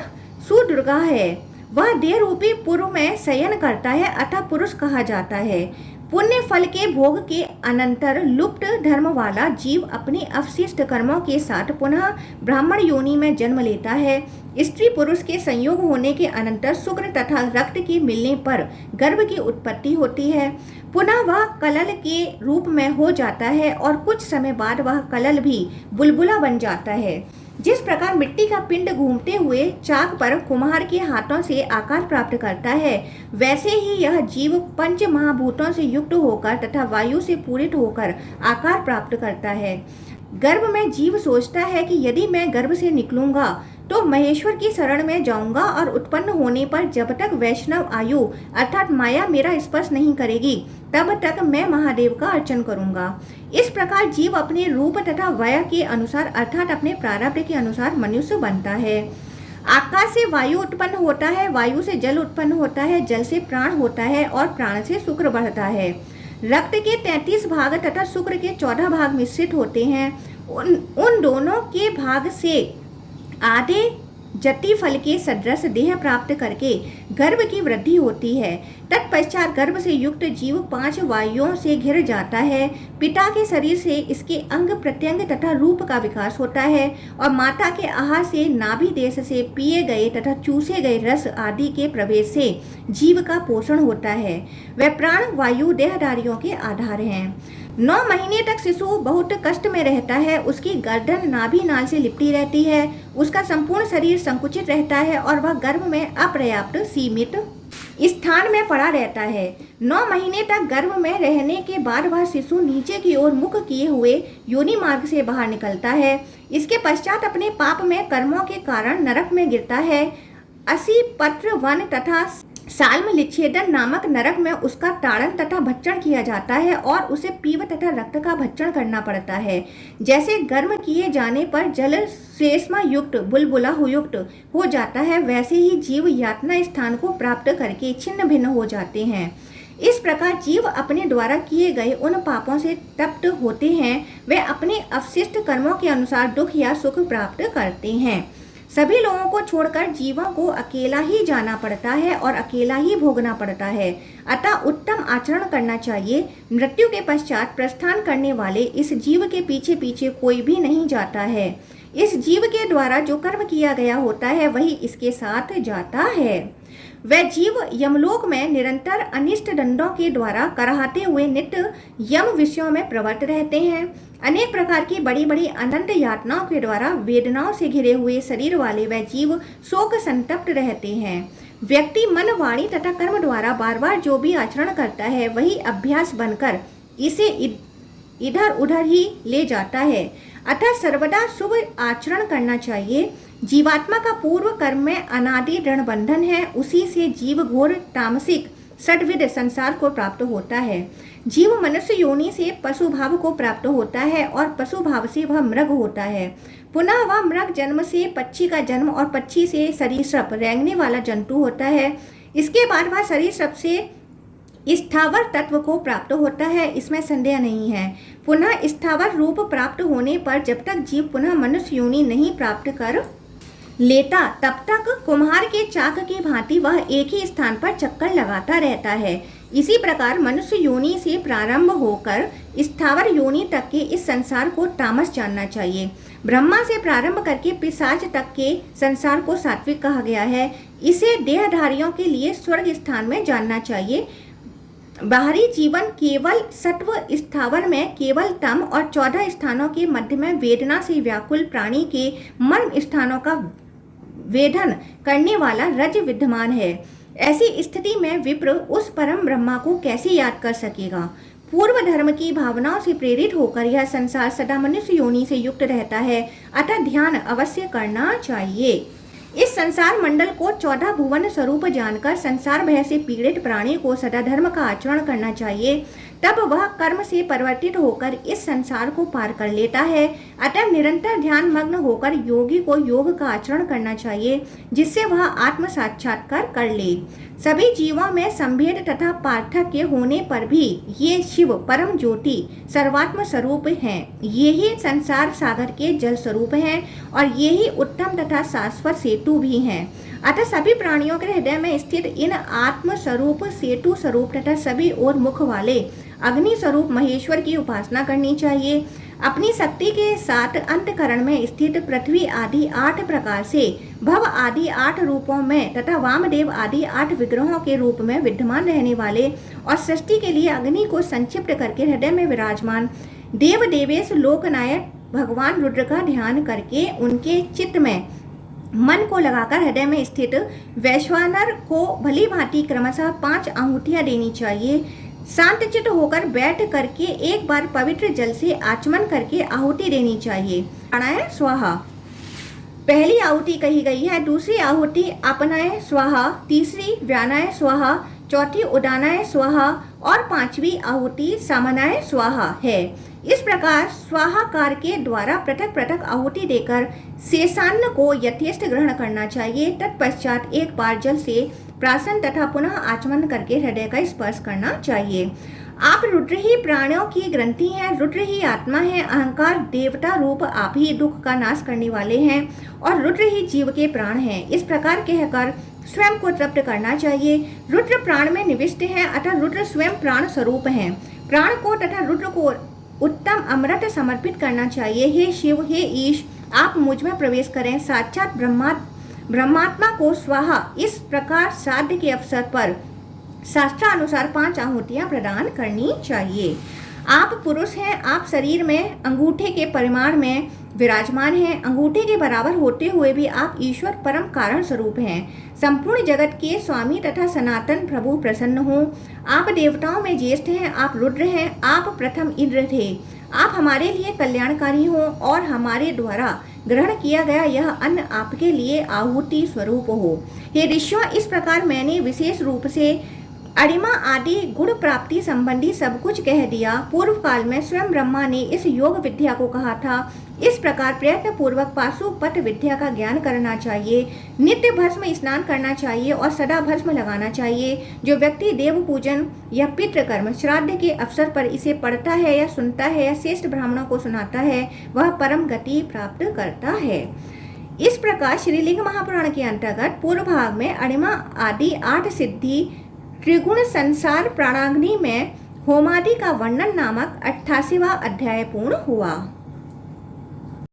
सुदुर्गा है। वह देह रूपी पूर्व में शयन करता है अतः पुरुष कहा जाता है। पुण्य फल के भोग के अनंतर लुप्त धर्म वाला जीव अपने अवशिष्ट कर्मों के साथ पुनः ब्राह्मण योनि में जन्म लेता है। स्त्री पुरुष के संयोग होने के अनंतर शुक्र तथा रक्त के मिलने पर गर्भ की उत्पत्ति होती है। पुनः वह कलल के रूप में हो जाता है और कुछ समय बाद वह कलल भी बुलबुला बन जाता है। जिस प्रकार मिट्टी का पिंड घूमते हुए चाक पर कुम्हार के हाथों से आकार प्राप्त करता है, वैसे ही यह जीव पंच महाभूतों से युक्त होकर तथा वायु से पूरित होकर आकार प्राप्त करता है। गर्भ में जीव सोचता है कि यदि मैं गर्भ से निकलूंगा तो महेश्वर की शरण में जाऊंगा और उत्पन्न होने पर जब तक वैष्णव आयु अर्थात माया मेरा स्पर्श नहीं करेगी तब तक मैं महादेव का अर्चन करूंगा। इस प्रकार जीव अपने रूप तथा वय के अनुसार अर्थात अपने प्रारब्ध के अनुसार मनुष्य बनता है। आकाश से वायु उत्पन्न होता है, वायु से जल उत्पन्न होता है, जल से प्राण होता है और प्राण से शुक्र बढ़ता है। रक्त के 33 भाग तथा शुक्र के 14 भाग मिश्रित होते हैं। उन दोनों के भाग से आधे जति फल के सदृश देह प्राप्त करके गर्भ की वृद्धि होती है। तत्पश्चात गर्भ से युक्त जीव 5 वायुओं से घिर जाता है। पिता के शरीर से इसके अंग प्रत्यंग तथा रूप का विकास होता है और माता के आहार से, नाभि देश से पिए गए तथा चूसे गए रस आदि के प्रवेश से जीव का पोषण होता है। वह प्राण वायु देहधारियों के आधार हैं। 9 महीने तक शिशु बहुत कष्ट में रहता है। उसकी गर्दन नाभि नाल से लिपटी रहती है। उसका संपूर्ण शरीर संकुचित रहता है और वह गर्भ में अपर्याप्त सीमित स्थान में पड़ा रहता है। 9 महीने तक गर्भ में रहने के बाद वह शिशु नीचे की ओर मुख किए हुए योनि मार्ग से बाहर निकलता है। इसके पश्चात अपने पाप में कर्मों के कारण नरक में गिरता है। असी पत्र वन तथा साल्म लिच्छेदन नामक नरक में उसका ताड़न तथा भक्षण किया जाता है और उसे पीव तथा रक्त का भक्षण करना पड़ता है। जैसे गर्म किए जाने पर जल श्लेष्मा युक्त बुलबुला युक्त हो जाता है, वैसे ही जीव यातना स्थान को प्राप्त करके छिन्न भिन्न हो जाते हैं। इस प्रकार जीव अपने द्वारा किए गए उन पापों से तप्त होते हैं। वे अपने अवशिष्ट कर्मों के अनुसार दुख या सुख प्राप्त करते हैं। सभी लोगों को छोड़कर जीवों को अकेला ही जाना पड़ता है और अकेला ही भोगना पड़ता है। अतः उत्तम आचरण करना चाहिए। मृत्यु के पश्चात प्रस्थान करने वाले इस जीव के पीछे पीछे कोई भी नहीं जाता है। इस जीव के द्वारा जो कर्म किया गया होता है वही इसके साथ जाता है। वह जीव यमलोक में निरंतर अनिष्ट दंडों के द्वारा कराहते हुए नित्य यम विषयों में प्रवृत्त रहते हैं। अनेक प्रकार की बड़ी बड़ी अनंत यातनाओं के द्वारा वेदनाओं से घिरे हुए शरीर वाले वह जीव शोक संतप्त रहते हैं। व्यक्ति मन, वाणी तथा कर्म द्वारा बार बार जो भी आचरण करता है वही अभ्यास बनकर इसे इधर उधर ही ले जाता है। अतः सर्वदा शुभ आचरण करना चाहिए। जीवात्मा का पूर्व कर्म में अनादि ऋण बंधन है। उसी से जीव घोर तामसिक षड्विध संसार को प्राप्त होता है। जीव मनुष्य योनि से पशु भाव को प्राप्त होता है और पशु भाव से वह मृग होता है। पुनः वह मृग जन्म से पक्षी का जन्म और पक्षी से सरीसृप रेंगने वाला जंतु होता है। इसके बाद वह सरीसृप से स्थावर तत्व को प्राप्त होता है, इसमें संदेह नहीं है। पुनः स्थावर रूप प्राप्त होने पर जब तक जीव पुनः मनुष्य योनि नहीं प्राप्त कर लेता तब तक कुम्हार के चाक की भांति वह एक ही स्थान पर चक्कर लगाता रहता है। इसी प्रकार मनुष्य योनि से प्रारंभ होकर स्थावर योनि तक के इस संसार को तामस जानना चाहिए। ब्रह्मा से प्रारंभ करके पिशाच तक के संसार को सात्विक कहा गया है। इसे देहधारियों के लिए स्वर्ग स्थान में जानना चाहिए। बाहरी जीवन केवल सत्व स्थावर में केवल तम और 14 स्थानों के मध्य में वेदना से व्याकुल प्राणी के मर्म स्थानों का वेदन करने वाला रज विद्यमान है। ऐसी स्थिति में विप्र उस परम ब्रह्मा को कैसे याद कर सकेगा। पूर्व धर्म की भावनाओं से प्रेरित होकर यह संसार सदा मनुष्य योनि से युक्त रहता है, अतः ध्यान अवश्य करना चाहिए। इस संसार मंडल को 14 भुवन स्वरूप जानकर संसार भय से पीड़ित प्राणी को सदा धर्म का आचरण करना चाहिए, तब वह कर्म से परिवर्तित होकर इस संसार को पार कर लेता है। अतः निरंतर ध्यान मग्न होकर योगी को योग का आचरण करना चाहिए, जिससे वह आत्म साक्षात्कार कर ले। सभी जीवों में संभेद तथा पार्थक्य होने पर भी ये शिव परम ज्योति सर्वात्म स्वरूप हैं। यही संसार सागर के जल स्वरूप हैं और यही उत्तम तथा शाश्वत सेतु भी हैं। अतः सभी प्राणियों के हृदय में स्थित इन आत्म स्वरूप सेतु स्वरूप तथा सभी ओर मुख वाले अग्नि स्वरूप महेश्वर की उपासना करनी चाहिए। अपनी शक्ति के साथ अंतकरण में स्थित पृथ्वी आदि 8 प्रकार से, भव आदि 8 रूपों में तथा वामदेव आदि 8 विग्रहों के रूप में विद्यमान रहने वाले और सृष्टि के लिए अग्नि को संक्षिप्त करके हृदय में विराजमान देव देवेश लोकनायक भगवान रुद्र का ध्यान करके उनके चित्त में मन को लगाकर हृदय में स्थित वैश्वानर को भली भांति क्रमशः 5 आहुतियां देनी चाहिए। शांतचित होकर बैठ करके एक बार पवित्र जल से आचमन करके आहुति देनी चाहिए। प्राणाय स्वाहा। पहली आहुति कही गई है, दूसरी आहुति अपनाय स्वाहा, तीसरी व्यानाय स्वाहा, चौथी उदानाय स्वाहा और 5वीं आहुति सामनाय स्वाहा है। इस प्रकार स्वाहाकार के द्वारा पृथक पृथक आहुति देकर शेषान्न को यथेष्ट ग्रहण करना चाहिए। तत्पश्चात एक बार जल से प्राशन तथा पुनः आचमन करके हृदय का स्पर्श करना चाहिए। आप रुद्र ही प्राणियों की ग्रंथि हैं, रुद्र ही आत्मा है, अहंकार देवता रूप आप ही दुख का नाश करने वाले हैं और रुद्र ही जीव के प्राण हैं। इस प्रकार कहकर स्वयं को तृप्त करना चाहिए। रुद्र प्राण में निविष्ट है, अतः रुद्र स्वयं प्राण स्वरूप हैं। प्राण को तथा रुद्र को उत्तम अमृत समर्पित करना चाहिए। हे शिव, हे ईश, आप मुझ में प्रवेश करें। साक्षात ब्रह्मात्मा को स्वाहा इस प्रकार साध्य के अवसर पर शास्त्रानुसार 5 आहुतियां प्रदान करनी चाहिए। आप पुरुष हैं, आप शरीर में अंगूठे के परिमाण में विराजमान हैं। अंगूठे के बराबर होते हुए भी आप ईश्वर परम कारण स्वरूप हैं। संपूर्ण जगत के स्वामी तथा सनातन प्रभु प्रसन्न हो। आप देवताओं में ज्येष्ठ हैं, आप रुद्र हैं, आप प्रथम इंद्र थे। आप हमारे लिए कल्याणकारी हो और हमारे द्वारा ग्रहण किया गया यह अन्न आपके लिए आहुति स्वरूप हो। हे ऋषियों, इस प्रकार मैंने विशेष रूप से अरिमा आदि गुण प्राप्ति संबंधी सब कुछ कह दिया। पूर्व काल में स्वयं ब्रह्मा ने इस योग विद्या को कहा था। इस प्रकार प्रयत्न पूर्वक पाशुपत विद्या का ज्ञान करना चाहिए। नित्य भस्म स्नान करना चाहिए और सदा भस्म लगाना चाहिए। जो व्यक्ति देव पूजन या पितृकर्म श्राद्ध के अवसर पर इसे पढ़ता है या सुनता है या श्रेष्ठ ब्राह्मणों को सुनाता है, वह परम गति प्राप्त करता है। इस प्रकार श्रीलिंग महापुराण के अंतर्गत पूर्व भाग में अरिमा आदि 8 सिद्धि त्रिगुण संसार प्राणाग्नि में होमादि का वर्णन नामक 88वां अध्याय पूर्ण हुआ।